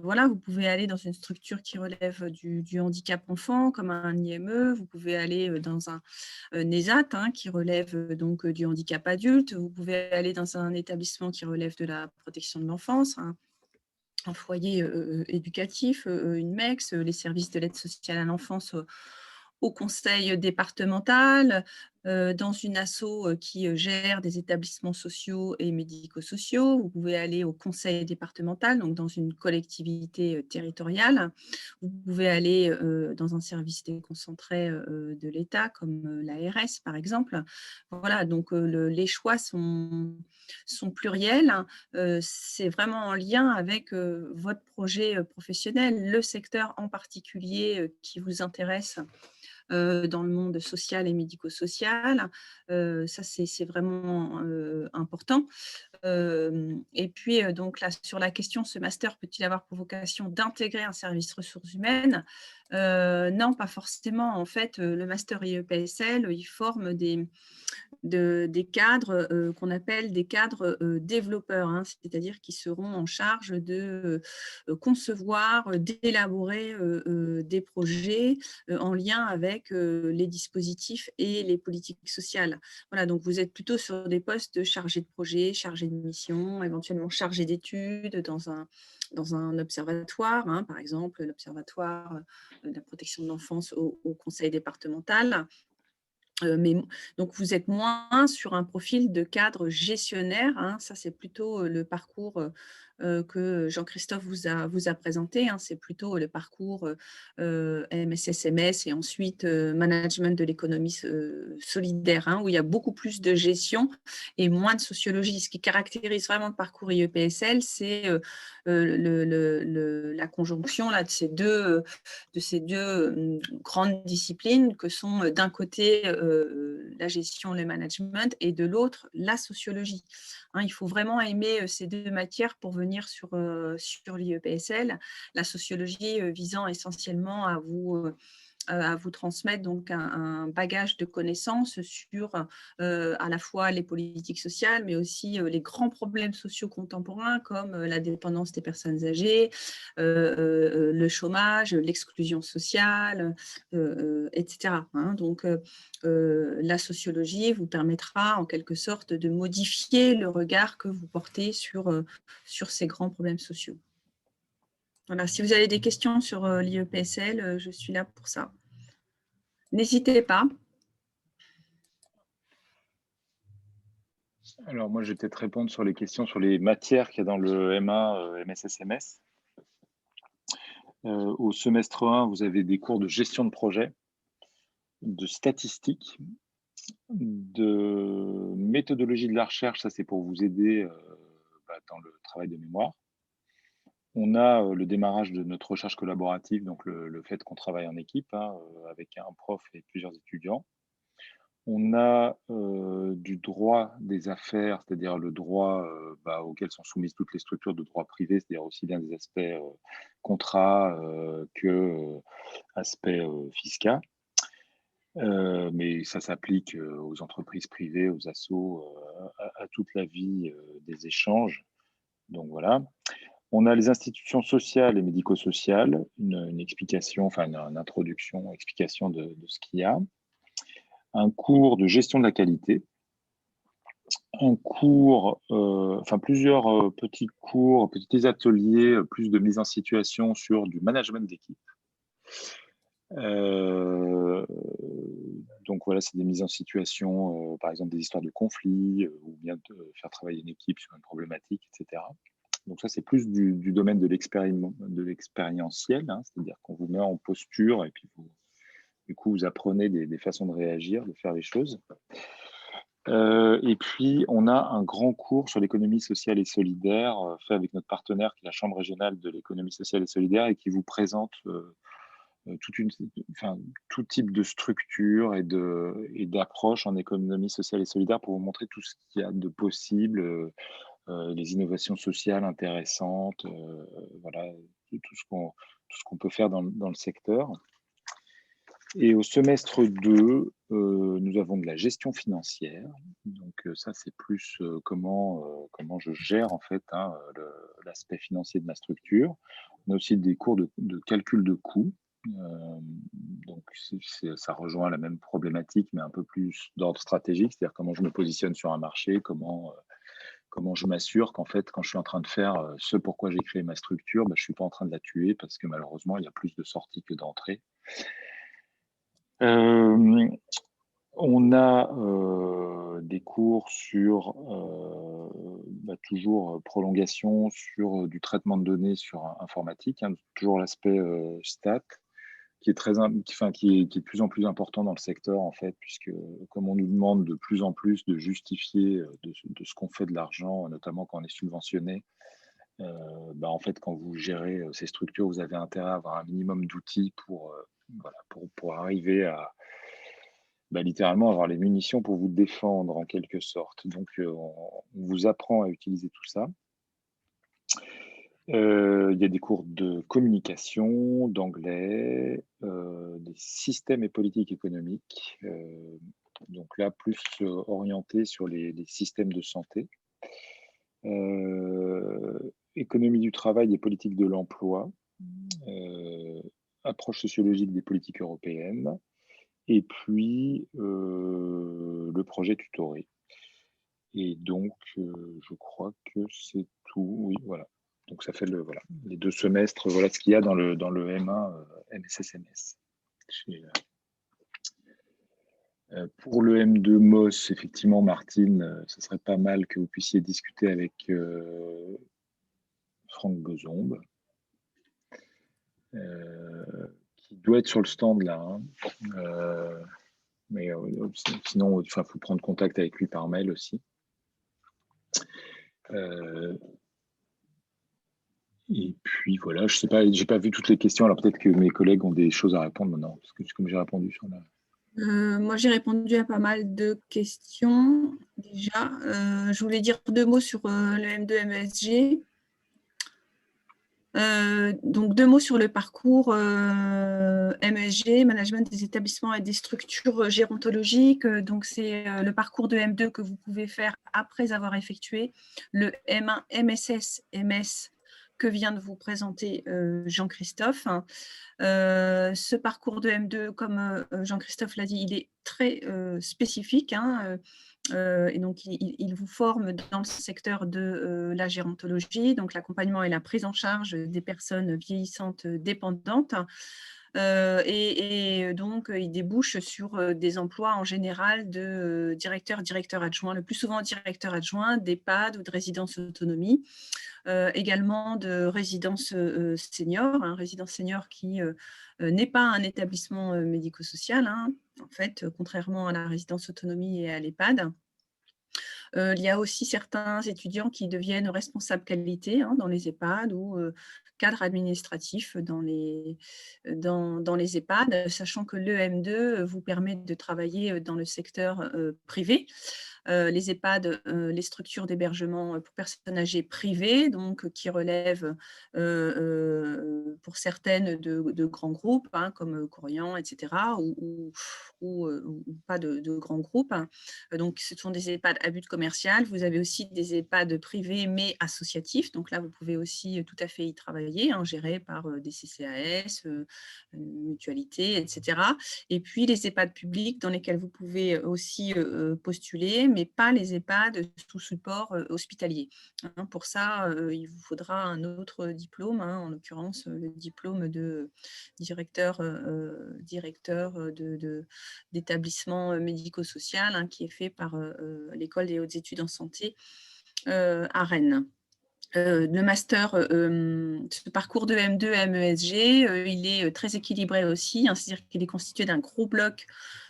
[SPEAKER 3] Voilà, vous pouvez aller dans une structure qui relève du handicap enfant, comme un IME. Vous pouvez aller dans un NESAT, qui relève donc du handicap adulte. Vous pouvez aller dans un établissement qui relève de la protection de l'enfance, un foyer éducatif, une MEX, les services de l'aide sociale à l'enfance au conseil départemental, dans une asso qui gère des établissements sociaux et médico-sociaux. Vous pouvez aller au conseil départemental, donc dans une collectivité territoriale. Vous pouvez aller dans un service déconcentré de l'État, comme l'ARS par exemple. Voilà, donc les choix sont pluriels. C'est vraiment en lien avec votre projet professionnel, le secteur en particulier qui vous intéresse dans le monde social et médico-social. Ça, c'est vraiment important. Et puis, donc là, sur la question, ce master peut-il avoir pour vocation d'intégrer un service ressources humaines? Non, pas forcément. En fait, le master IEPSL, il forme des cadres qu'on appelle des cadres développeurs, c'est-à-dire qui seront en charge de concevoir, d'élaborer des projets en lien avec les dispositifs et les politiques sociales. Voilà, donc vous êtes plutôt sur des postes de chargé de projet, chargé de mission, éventuellement chargé d'études dans un observatoire, par exemple l'observatoire de la protection de l'enfance au conseil départemental. Donc, vous êtes moins sur un profil de cadre gestionnaire. Ça, c'est plutôt le parcours que Jean-Christophe vous a présenté. C'est plutôt le parcours MSSMS et ensuite management de l'économie solidaire, où il y a beaucoup plus de gestion et moins de sociologie. Ce qui caractérise vraiment le parcours IEPSL, c'est la conjonction là, de ces deux grandes disciplines que sont d'un côté la gestion, le management et de l'autre la sociologie. Il faut vraiment aimer ces deux matières pour venir sur l'IEPSL. La sociologie visant essentiellement à vous transmettre donc un bagage de connaissances sur à la fois les politiques sociales, mais aussi les grands problèmes sociaux contemporains comme la dépendance des personnes âgées, le chômage, l'exclusion sociale, etc. Donc, la sociologie vous permettra en quelque sorte de modifier le regard que vous portez sur ces grands problèmes sociaux. Voilà, si vous avez des questions sur l'IEPSL, je suis là pour ça. N'hésitez pas.
[SPEAKER 1] Alors moi, je vais peut-être répondre sur les questions sur les matières qu'il y a dans le M1 MSSMS. Au semestre 1, vous avez des cours de gestion de projet, de statistique, de méthodologie de la recherche, ça c'est pour vous aider dans le travail de mémoire. On a le démarrage de notre recherche collaborative, donc le fait qu'on travaille en équipe avec un prof et plusieurs étudiants. On a du droit des affaires, c'est-à-dire le droit auquel sont soumises toutes les structures de droit privé, c'est-à-dire aussi bien des aspects contrats que aspects fiscaux. Mais ça s'applique aux entreprises privées, aux assos, à toute la vie des échanges. Donc voilà. On a les institutions sociales et médico-sociales, une explication, enfin une introduction, explication de ce qu'il y a. Un cours de gestion de la qualité. Un cours, plusieurs petits cours, petits ateliers, plus de mise en situation sur du management d'équipe. Donc voilà, c'est des mises en situation, par exemple des histoires de conflits, ou bien de faire travailler une équipe sur une problématique, etc. Donc ça, c'est plus du domaine de l'expérientiel, hein, c'est-à-dire qu'on vous met en posture et puis du coup, vous apprenez des façons de réagir, de faire les choses. Et puis, on a un grand cours sur l'économie sociale et solidaire fait avec notre partenaire qui est la Chambre régionale de l'économie sociale et solidaire et qui vous présente tout type de structure et d'approche en économie sociale et solidaire pour vous montrer tout ce qu'il y a de possible, les innovations sociales intéressantes, voilà, tout ce qu'on peut faire dans le secteur. Et au semestre 2, nous avons de la gestion financière. Donc ça, c'est plus comment je gère en fait l'aspect financier de ma structure. On a aussi des cours de calcul de coûts. Donc ça rejoint la même problématique, mais un peu plus d'ordre stratégique, c'est-à-dire comment je me positionne sur un marché, comment je m'assure qu'en fait, quand je suis en train de faire ce pourquoi j'ai créé ma structure, je ne suis pas en train de la tuer parce que malheureusement, il y a plus de sorties que d'entrées. On a des cours sur toujours prolongation sur du traitement de données sur informatique, hein, toujours l'aspect stat qui est qui est de plus en plus important dans le secteur en fait, puisque comme on nous demande de plus en plus de justifier de ce qu'on fait de l'argent, notamment quand on est subventionné, en fait quand vous gérez ces structures, vous avez intérêt à avoir un minimum d'outils pour arriver à littéralement avoir les munitions pour vous défendre en quelque sorte. Donc on vous apprend à utiliser tout ça. Il y a des cours de communication, d'anglais, des systèmes et politiques économiques. Donc là, plus orienté sur les systèmes de santé. Économie du travail et politique de l'emploi. Approche sociologique des politiques européennes. Et puis, le projet tutoré. Et donc, je crois que c'est tout. Oui, voilà. Donc, ça fait les 2 semestres. Voilà ce qu'il y a dans le M1 MSSMS. Pour le M2 MOS, effectivement, Martine, ce serait pas mal que vous puissiez discuter avec Franck Bezombe, qui doit être sur le stand là. Hein. Mais sinon, il faut prendre contact avec lui par mail aussi. Et puis voilà, je sais pas, j'ai pas vu toutes les questions, alors peut-être que mes collègues ont des choses à répondre maintenant, parce que comme j'ai répondu sur la...
[SPEAKER 3] Moi, j'ai répondu à pas mal de questions déjà. Je voulais dire 2 mots sur le M2 MSG. Donc 2 mots sur le parcours MSG, Management des établissements et des structures gérontologiques. Donc c'est le parcours de M2 que vous pouvez faire après avoir effectué le M1 MSS MS que vient de vous présenter Jean-Christophe. Ce parcours de M2, comme Jean-Christophe l'a dit, il est très spécifique, hein, et donc il vous forme dans le secteur de la gérontologie, donc l'accompagnement et la prise en charge des personnes vieillissantes dépendantes. Et donc, il débouche sur des emplois en général de directeur adjoint, le plus souvent directeur adjoint d'EHPAD ou de résidence autonomie, également de résidence senior, résidence senior qui n'est pas un établissement médico-social, hein, en fait, contrairement à la résidence autonomie et à l'EHPAD. Il y a aussi certains étudiants qui deviennent responsables qualité dans les EHPAD ou cadres administratifs dans les EHPAD, sachant que l'EM2 vous permet de travailler dans le secteur privé. Les EHPAD, les structures d'hébergement pour personnes âgées privées, donc qui relèvent pour certaines de grands groupes, comme Corian, etc., ou pas de grands groupes. Donc, ce sont des EHPAD à but commercial. Vous avez aussi des EHPAD privés, mais associatifs. Donc là, vous pouvez aussi tout à fait y travailler, gérés par des CCAS, mutualités, etc. Et puis, les EHPAD publics dans lesquels vous pouvez aussi postuler, mais pas les EHPAD sous support hospitalier. Pour ça, il vous faudra un autre diplôme, en l'occurrence le diplôme de directeur d'établissement médico-social qui est fait par l'École des hautes études en santé à Rennes. le master, ce parcours de M2 à MESG, il est très équilibré aussi, hein, c'est-à-dire qu'il est constitué d'un gros bloc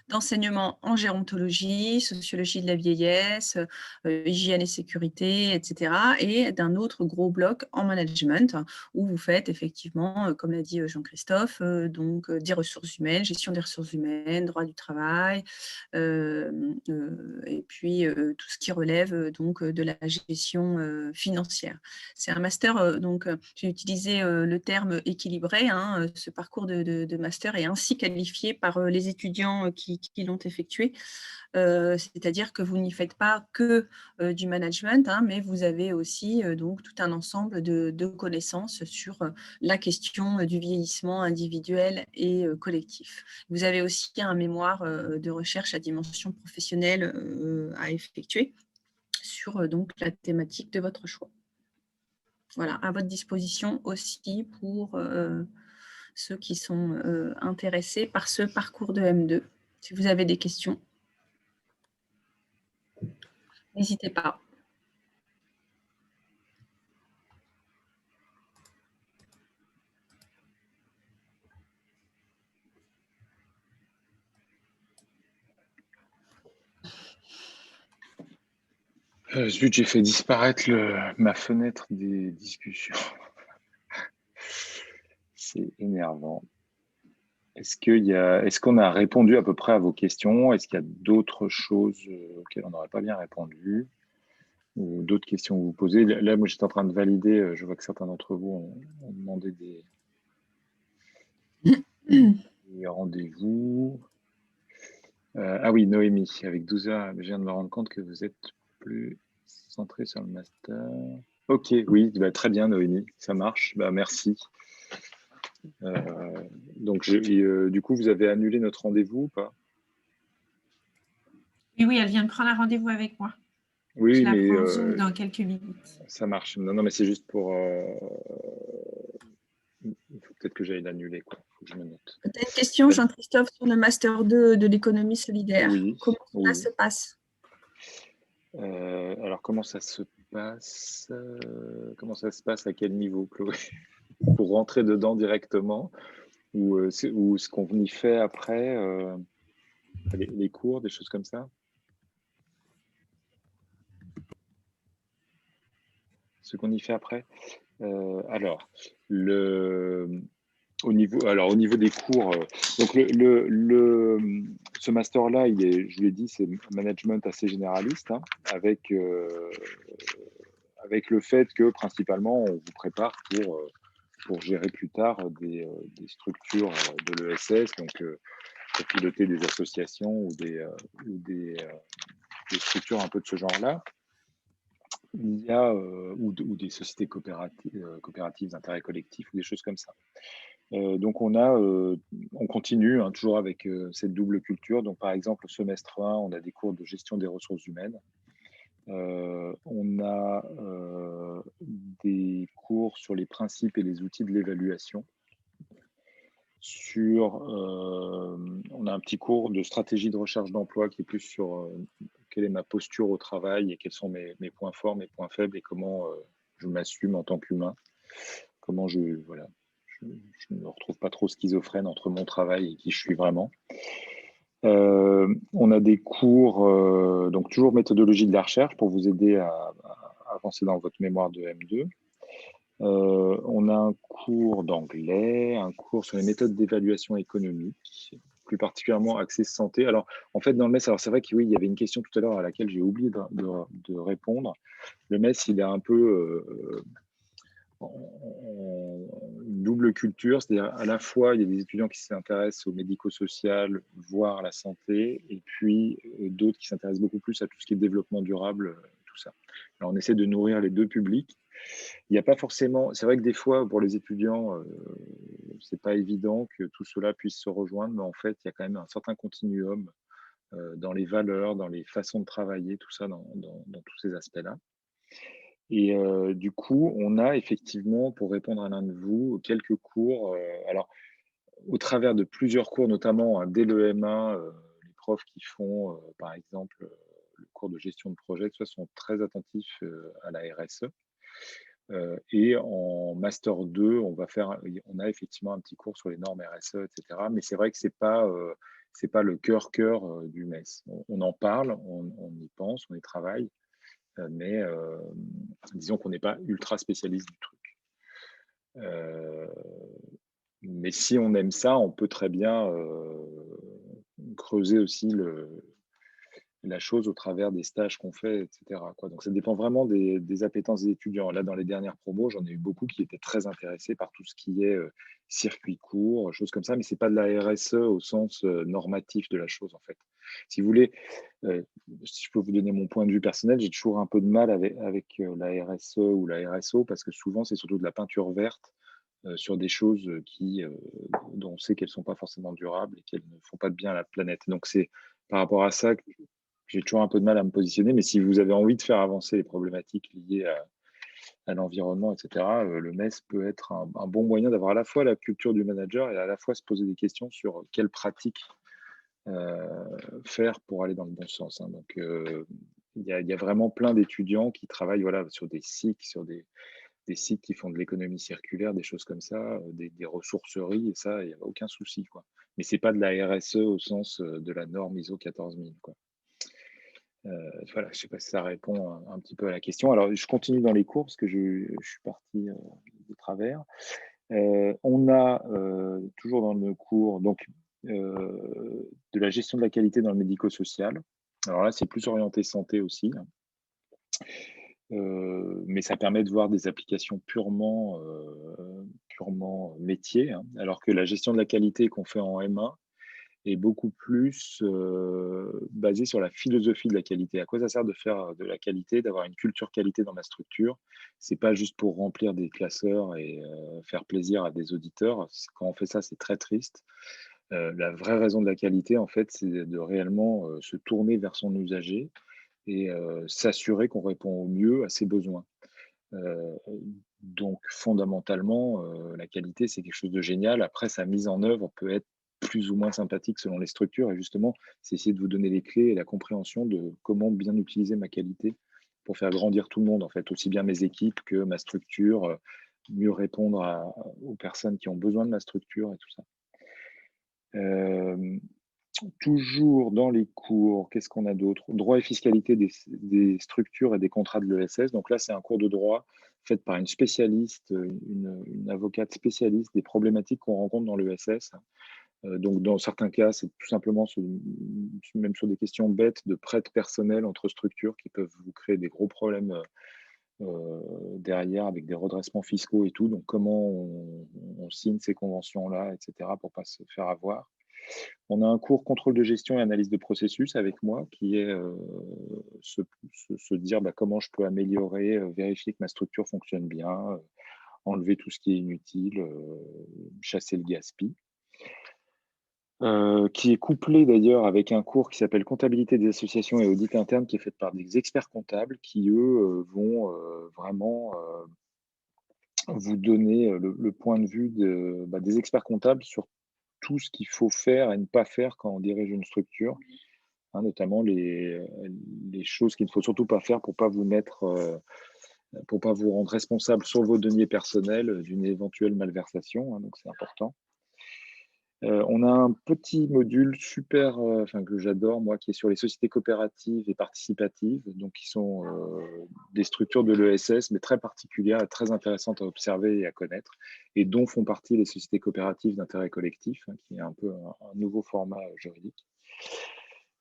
[SPEAKER 3] d'enseignement en gérontologie, sociologie de la vieillesse, hygiène et sécurité, etc. Et d'un autre gros bloc en management, où vous faites effectivement, comme l'a dit Jean-Christophe, donc des ressources humaines, gestion des ressources humaines, droit du travail, et puis tout ce qui relève donc de la gestion financière. C'est un master, donc j'ai utilisé le terme équilibré, hein, ce parcours de master est ainsi qualifié par les étudiants qui l'ont effectué, c'est-à-dire que vous n'y faites pas que du management, hein, mais vous avez aussi donc tout un ensemble de connaissances sur la question du vieillissement individuel et collectif. Vous avez aussi un mémoire de recherche à dimension professionnelle à effectuer sur donc la thématique de votre choix. Voilà, à votre disposition aussi pour ceux qui sont intéressés par ce parcours de M2. Si vous avez des questions, n'hésitez pas.
[SPEAKER 1] Zut, j'ai fait disparaître ma fenêtre des discussions. C'est énervant. Est-ce qu'on a répondu à peu près à vos questions? Est-ce qu'il y a d'autres choses auxquelles on n'aurait pas bien répondu? Ou d'autres questions que vous posez? Là, moi, j'étais en train de valider. Je vois que certains d'entre vous ont demandé des rendez-vous. Ah oui, Noémie, avec 12 heures, je viens de me rendre compte que vous êtes plus centré sur le master. Ok, oui, bah, très bien, Noémie, ça marche. Bah, merci. Donc, du coup, vous avez annulé notre rendez-vous ou pas?
[SPEAKER 7] Oui, elle vient de prendre un rendez-vous avec moi.
[SPEAKER 1] Oui,
[SPEAKER 7] je la
[SPEAKER 1] mais
[SPEAKER 7] prends en Zoom dans quelques minutes.
[SPEAKER 1] ça marche. Non, mais c'est juste pour... il faut peut-être que j'aille l'annuler, quoi. Faut que je me note.
[SPEAKER 3] Peut-être une question, Jean-Christophe, sur le Master 2 de l'économie solidaire.
[SPEAKER 1] Oui.
[SPEAKER 3] Comment ça se passe?
[SPEAKER 1] Alors, comment ça se passe? Comment ça se passe? À quel niveau, Chloé? Pour rentrer dedans directement? Ou ce qu'on y fait après, les cours, des choses comme ça? Ce qu'on y fait après? Alors, au niveau des cours, donc ce master-là, je vous l'ai dit, c'est un management assez généraliste, hein, avec le fait que principalement, on vous prépare pour gérer plus tard des structures de l'ESS, donc pour piloter des associations ou des structures un peu de ce genre-là. Il y a ou des sociétés coopératives d'intérêt collectif ou des choses comme ça. Donc on continue hein, toujours avec cette double culture. Donc par exemple au semestre 1, on a des cours de gestion des ressources humaines. On a des cours sur les principes et les outils de l'évaluation. On a un petit cours de stratégie de recherche d'emploi qui est plus sur quelle est ma posture au travail et quels sont mes points forts, mes points faibles et comment je m'assume en tant qu'humain. Comment je ne me retrouve pas trop schizophrène entre mon travail et qui je suis vraiment. On a des cours, donc toujours méthodologie de la recherche pour vous aider à avancer dans votre mémoire de M2. On a un cours d'anglais, un cours sur les méthodes d'évaluation économique, plus particulièrement axé santé. Alors, en fait, dans le MES, alors c'est vrai qu'il il y avait une question tout à l'heure à laquelle j'ai oublié de répondre. Le MES, il est un peu en double culture, c'est-à-dire à la fois, il y a des étudiants qui s'intéressent au médico-social, voire à la santé, et puis d'autres qui s'intéressent beaucoup plus à tout ce qui est développement durable, tout ça. Alors, on essaie de nourrir les deux publics. Il n'y a pas forcément, c'est vrai que des fois, pour les étudiants, c'est pas évident que tout cela puisse se rejoindre, mais en fait, il y a quand même un certain continuum dans les valeurs, dans les façons de travailler, tout ça, dans tous ces aspects-là. Et du coup, on a effectivement, pour répondre à l'un de vous, quelques cours. Alors, au travers de plusieurs cours, notamment dès le M1, les profs qui font, par exemple, le cours de gestion de projet, tout ça, sont très attentifs à la RSE. Et en Master 2, on a effectivement un petit cours sur les normes RSE, etc. Mais c'est vrai que c'est pas le cœur du MES. On en parle, on y pense, on y travaille, mais disons qu'on n'est pas ultra spécialiste du truc. Mais si on aime ça, on peut très bien creuser aussi la chose au travers des stages qu'on fait, etc., quoi. Donc ça dépend vraiment des appétences des étudiants. Là, dans les dernières promos, j'en ai eu beaucoup qui étaient très intéressés par tout ce qui est circuit court, choses comme ça, mais c'est pas de la RSE au sens normatif de la chose, en fait. Si vous voulez, si je peux vous donner mon point de vue personnel, j'ai toujours un peu de mal avec la RSE ou la RSO, parce que souvent, c'est surtout de la peinture verte sur des choses dont on sait qu'elles ne sont pas forcément durables et qu'elles ne font pas de bien à la planète. Donc c'est par rapport à ça que j'ai toujours un peu de mal à me positionner, mais si vous avez envie de faire avancer les problématiques liées à l'environnement, etc., le MES peut être un bon moyen d'avoir à la fois la culture du manager et à la fois se poser des questions sur quelles pratiques faire pour aller dans le bon sens, hein. Donc, il y a vraiment plein d'étudiants qui travaillent sur des sites, des sites qui font de l'économie circulaire, des choses comme ça, des ressourceries, et ça, il n'y a aucun souci, quoi. Mais c'est pas de la RSE au sens de la norme ISO 14000, quoi. Voilà, je sais pas si ça répond un petit peu à la question. Alors, je continue dans les cours parce que je suis parti de travers. On a toujours dans le cours donc, de la gestion de la qualité dans le médico-social. Alors là, c'est plus orienté santé aussi, hein. Mais ça permet de voir des applications purement métier, hein, alors que la gestion de la qualité qu'on fait en M1 est beaucoup plus basée sur la philosophie de la qualité. À quoi ça sert de faire de la qualité, d'avoir une culture qualité dans ma structure? C'est pas juste pour remplir des classeurs et faire plaisir à des auditeurs. Quand on fait ça, c'est très triste. La vraie raison de la qualité, en fait, c'est de réellement se tourner vers son usager et s'assurer qu'on répond au mieux à ses besoins. Donc fondamentalement, la qualité, c'est quelque chose de génial. Après, sa mise en œuvre peut être plus ou moins sympathique selon les structures. Et justement, c'est essayer de vous donner les clés et la compréhension de comment bien utiliser ma qualité pour faire grandir tout le monde, en fait, aussi bien mes équipes que ma structure, mieux répondre aux personnes qui ont besoin de ma structure et tout ça. Toujours dans les cours, qu'est-ce qu'on a d'autre? Droit et fiscalité des structures et des contrats de l'ESS. Donc là, c'est un cours de droit fait par une spécialiste, une avocate spécialiste des problématiques qu'on rencontre dans l'ESS. Donc dans certains cas, c'est tout simplement même sur des questions bêtes de prêt personnel entre structures qui peuvent vous créer des gros problèmes derrière avec des redressements fiscaux et tout. Donc comment on signe ces conventions-là, etc., pour pas se faire avoir. On a un cours contrôle de gestion et analyse de processus avec moi qui est se dire comment je peux améliorer, vérifier que ma structure fonctionne bien, enlever tout ce qui est inutile, chasser le gaspille. Qui est couplé d'ailleurs avec un cours qui s'appelle comptabilité des associations et audit interne qui est fait par des experts comptables qui, eux, vont vraiment vous donner le point de vue des experts comptables sur tout ce qu'il faut faire et ne pas faire quand on dirige une structure, hein, notamment les choses qu'il ne faut surtout pas faire pour pas vous pour pas vous rendre responsable sur vos deniers personnels d'une éventuelle malversation, hein, donc c'est important. On a un petit module super, que j'adore moi, qui est sur les sociétés coopératives et participatives, donc qui sont des structures de l'ESS, mais très particulières et très intéressantes à observer et à connaître, et dont font partie les sociétés coopératives d'intérêt collectif, hein, qui est un peu un nouveau format juridique.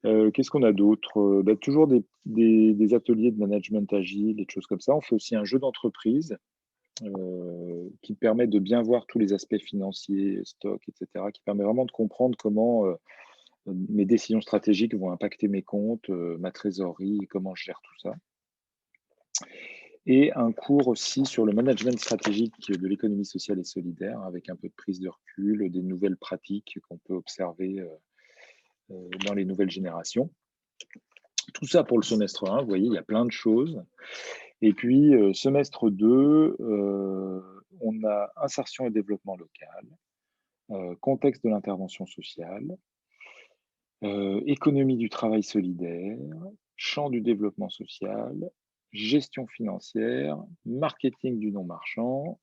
[SPEAKER 1] Qu'est-ce qu'on a d'autre? Toujours des ateliers de management agile, des choses comme ça. On fait aussi un jeu d'entreprise qui permet de bien voir tous les aspects financiers, stock, etc., qui permet vraiment de comprendre comment mes décisions stratégiques vont impacter mes comptes, ma trésorerie, et comment je gère tout ça. Et un cours aussi sur le management stratégique de l'économie sociale et solidaire, avec un peu de prise de recul, des nouvelles pratiques qu'on peut observer dans les nouvelles générations. Tout ça pour le semestre 1, vous voyez, il y a plein de choses. Et puis, semestre 2, on a insertion et développement local, contexte de l'intervention sociale, économie du travail solidaire, champ du développement social, gestion financière, marketing du non-marchand,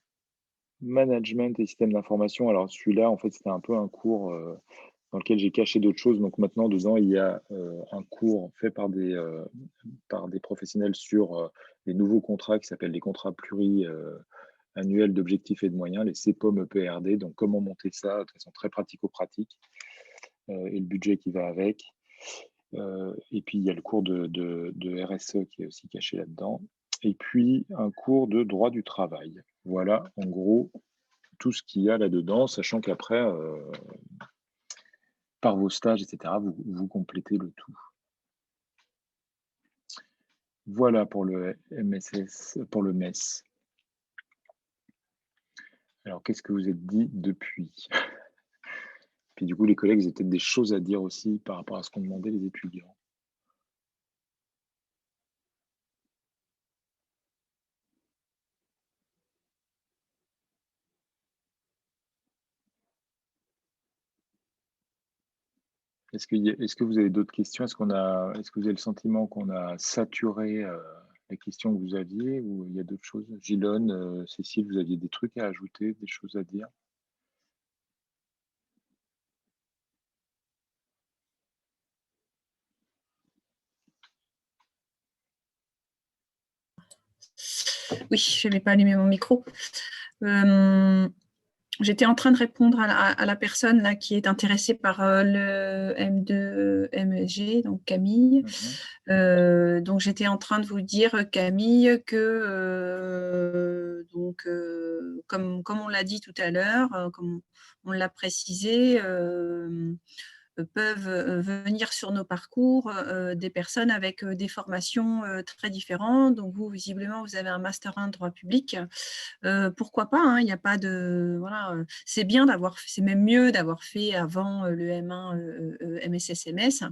[SPEAKER 1] management et système d'information. Alors celui-là, en fait, c'était un peu un cours dans lequel j'ai caché d'autres choses. Donc maintenant, dedans, il y a un cours fait par des professionnels sur les nouveaux contrats qui s'appellent les contrats pluriannuels d'objectifs et de moyens, les CPOM EPRD. Donc comment monter ça de façon très pratico-pratique et le budget qui va avec. Et puis, il y a le cours de RSE qui est aussi caché là-dedans. Et puis, un cours de droit du travail. Voilà, en gros, tout ce qu'il y a là-dedans, sachant qu'après, par vos stages, etc., vous complétez le tout. Voilà pour le MSS, pour le MES. Alors, qu'est-ce que vous êtes dit depuis? Puis du coup, les collègues, ils ont peut-être des choses à dire aussi par rapport à ce qu'ont demandé les étudiants. Est-ce que vous avez d'autres questions? Est-ce que vous avez le sentiment qu'on a saturé les questions que vous aviez ou il y a d'autres choses? Gilonne, Cécile, vous aviez des trucs à ajouter, des choses à dire?
[SPEAKER 3] Oui, je n'avais pas allumé mon micro. J'étais en train de répondre à la personne là, qui est intéressée par le M2 MESG, donc Camille. Donc j'étais en train de vous dire, Camille, que comme on l'a dit tout à l'heure, comme on l'a précisé, peuvent venir sur nos parcours des personnes avec des formations très différentes. Donc vous, visiblement, vous avez un Master 1 de droit public. Pourquoi pas, hein, il n'y a pas de… Voilà, c'est bien d'avoir, c'est même mieux d'avoir fait avant le M1 MSSMS.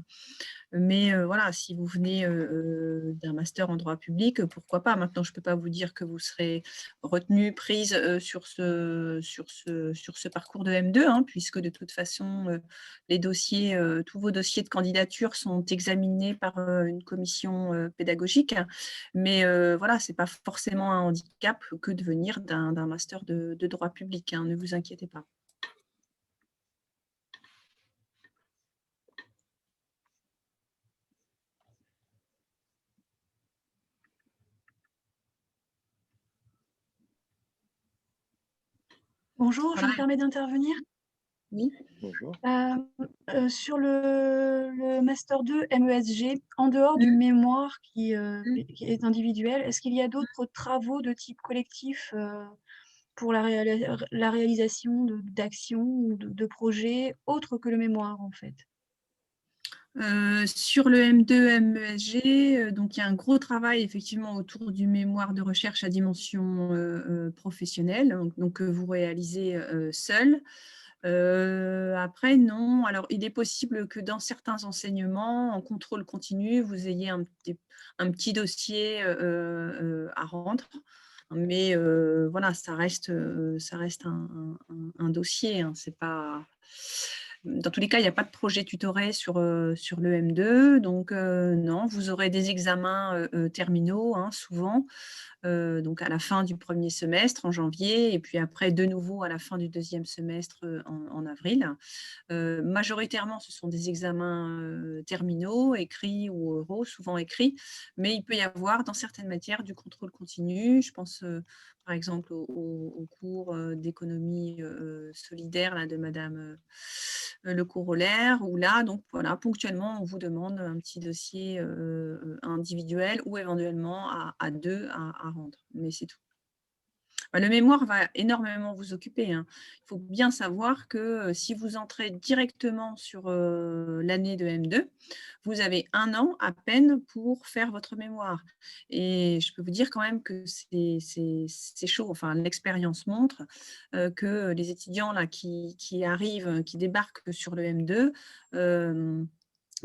[SPEAKER 3] Mais voilà, si vous venez d'un master en droit public, pourquoi pas. Maintenant, je ne peux pas vous dire que vous serez retenu, prise sur ce parcours de M2, hein, puisque de toute façon, les dossiers, tous vos dossiers de candidature sont examinés par une commission pédagogique. Mais voilà, ce n'est pas forcément un handicap que de venir d'un master de droit public, hein, ne vous inquiétez pas.
[SPEAKER 8] Bonjour, je me permets d'intervenir.
[SPEAKER 3] Oui.
[SPEAKER 1] Bonjour.
[SPEAKER 8] Sur le Master 2 MESG, en dehors du mémoire qui est individuel, est-ce qu'il y a d'autres travaux de type collectif pour la réalisation d'actions ou de projets autres que le mémoire, en fait?
[SPEAKER 3] Sur le M2 MESG, donc il y a un gros travail effectivement autour du mémoire de recherche à dimension professionnelle, donc que vous réalisez seul. Après, non. Alors, il est possible que dans certains enseignements, en contrôle continu, vous ayez un petit dossier à rendre. Mais voilà, ça reste un dossier. Hein, c'est pas… Dans tous les cas, il n'y a pas de projet tutoré sur le M2. Donc, non, vous aurez des examens terminaux, hein, souvent. Donc à la fin du premier semestre, en janvier, et puis après de nouveau à la fin du deuxième semestre en avril. Majoritairement, ce sont des examens terminaux, écrits ou oraux, souvent écrits, mais il peut y avoir dans certaines matières du contrôle continu. Je pense par exemple au cours d'économie solidaire là, de Madame Le Corollaire, où là, donc voilà, ponctuellement, on vous demande un petit dossier individuel ou éventuellement à deux à rendre, mais c'est tout. Le mémoire va énormément vous occuper, hein. Il faut bien savoir que si vous entrez directement sur l'année de M2, vous avez 1 an à peine pour faire votre mémoire. Et je peux vous dire quand même que c'est chaud. Enfin, l'expérience montre que les étudiants là, qui arrivent, qui débarquent sur le M2,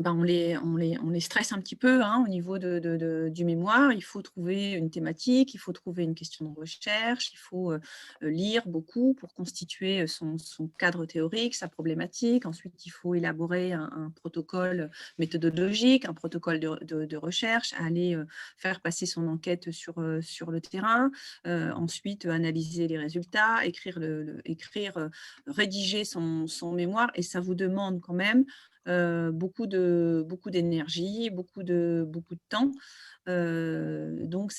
[SPEAKER 3] on les stresse un petit peu hein, au niveau du mémoire. Il faut trouver une thématique, il faut trouver une question de recherche, il faut lire beaucoup pour constituer son cadre théorique, sa problématique. Ensuite, il faut élaborer un protocole méthodologique, un protocole de recherche, aller faire passer son enquête sur le terrain, ensuite analyser les résultats, rédiger son mémoire, et ça vous demande quand même beaucoup d'énergie, beaucoup de temps. Donc,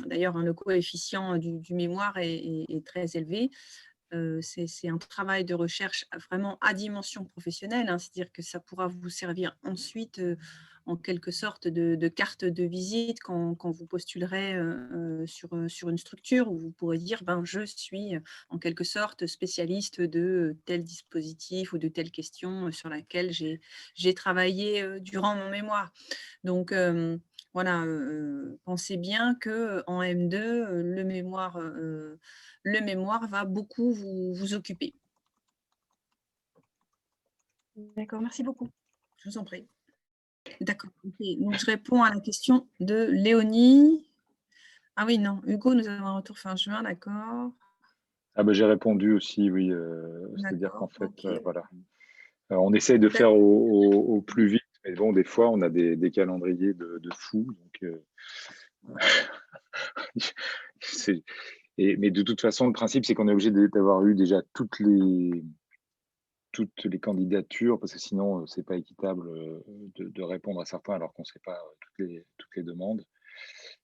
[SPEAKER 3] d'ailleurs, le coefficient du mémoire est très élevé. C'est un travail de recherche vraiment à dimension professionnelle, hein, c'est-à-dire que ça pourra vous servir ensuite en quelque sorte de carte de visite quand vous postulerez sur une structure où vous pourrez dire je suis en quelque sorte spécialiste de tel dispositif ou de telle question sur laquelle j'ai travaillé durant mon mémoire. Donc, voilà, pensez bien qu'en M2, le mémoire va beaucoup vous occuper.
[SPEAKER 8] D'accord, merci beaucoup.
[SPEAKER 3] Je vous en prie. D'accord. Okay. Donc, je réponds à la question de Léonie. Ah oui, non. Hugo, nous avons un retour fin juin, d'accord.
[SPEAKER 1] Ah j'ai répondu aussi, oui. C'est-à-dire qu'en fait, voilà. On essaye de faire au plus vite, mais bon, des fois, on a des calendriers de fous. Donc, mais de toute façon, le principe, c'est qu'on est obligé d'avoir eu déjà toutes les candidatures, parce que sinon, c'est pas équitable de répondre à certains alors qu'on ne sait pas toutes les demandes.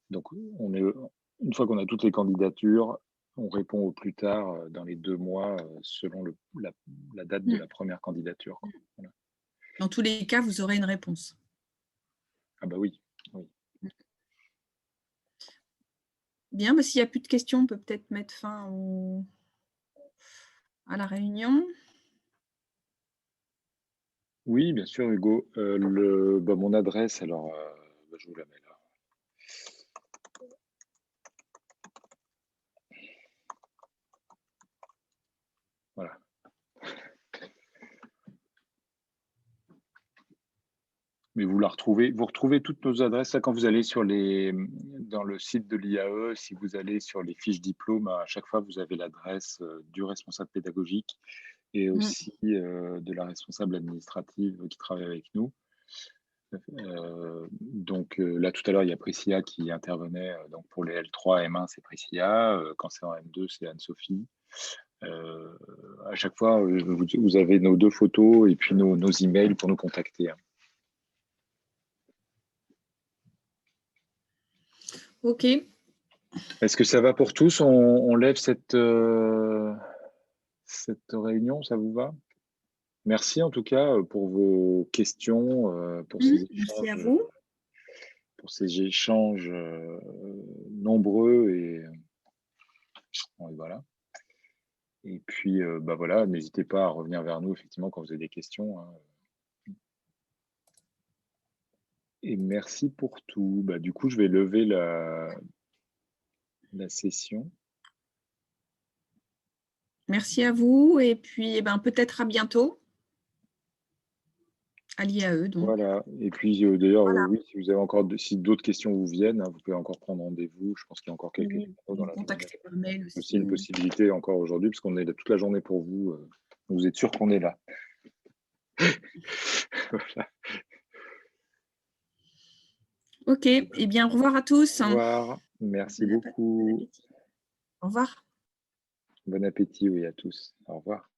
[SPEAKER 1] Donc, une fois qu'on a toutes les candidatures, on répond au plus tard dans les 2 mois selon la date de la première candidature. Voilà.
[SPEAKER 3] Dans tous les cas, vous aurez une réponse.
[SPEAKER 1] Ah oui.
[SPEAKER 3] Bien, s'il n'y a plus de questions, on peut peut-être mettre fin à la réunion.
[SPEAKER 1] Oui, bien sûr, Hugo. Mon adresse, alors, je vous la mets là. Voilà. Mais vous retrouvez toutes nos adresses là, quand vous allez dans le site de l'IAE. Si vous allez sur les fiches diplômes, à chaque fois, vous avez l'adresse du responsable pédagogique et aussi de la responsable administrative qui travaille avec nous. Donc là, tout à l'heure, il y a Priscilla qui intervenait. Donc pour les L3, M1, c'est Priscilla. Quand c'est en M2, c'est Anne-Sophie. À chaque fois, vous avez nos 2 photos et puis nos emails pour nous contacter.
[SPEAKER 3] OK.
[SPEAKER 1] Est-ce que ça va pour tous? On lève cette réunion, ça vous va? Merci en tout cas pour vos questions, pour ces échanges.
[SPEAKER 3] Merci à vous.
[SPEAKER 1] Pour ces échanges nombreux et voilà. Et puis, voilà, n'hésitez pas à revenir vers nous effectivement quand vous avez des questions. Hein. Et merci pour tout. Du coup, je vais lever la session.
[SPEAKER 3] Merci à vous et puis peut-être à bientôt à l'IAE.
[SPEAKER 1] Voilà. Et puis d'ailleurs, oui, si vous avez encore si d'autres questions vous viennent, hein, vous pouvez encore prendre rendez-vous. Je pense qu'il y a encore quelques questions dans la
[SPEAKER 3] contacter par mail aussi.
[SPEAKER 1] C'est une possibilité encore aujourd'hui parce qu'on est là toute la journée pour vous. Vous êtes sûr qu'on est là. Voilà.
[SPEAKER 3] Ok, eh bien, au revoir à tous.
[SPEAKER 1] Au revoir, merci beaucoup.
[SPEAKER 3] Au revoir.
[SPEAKER 1] Bon appétit, oui, à tous. Au revoir.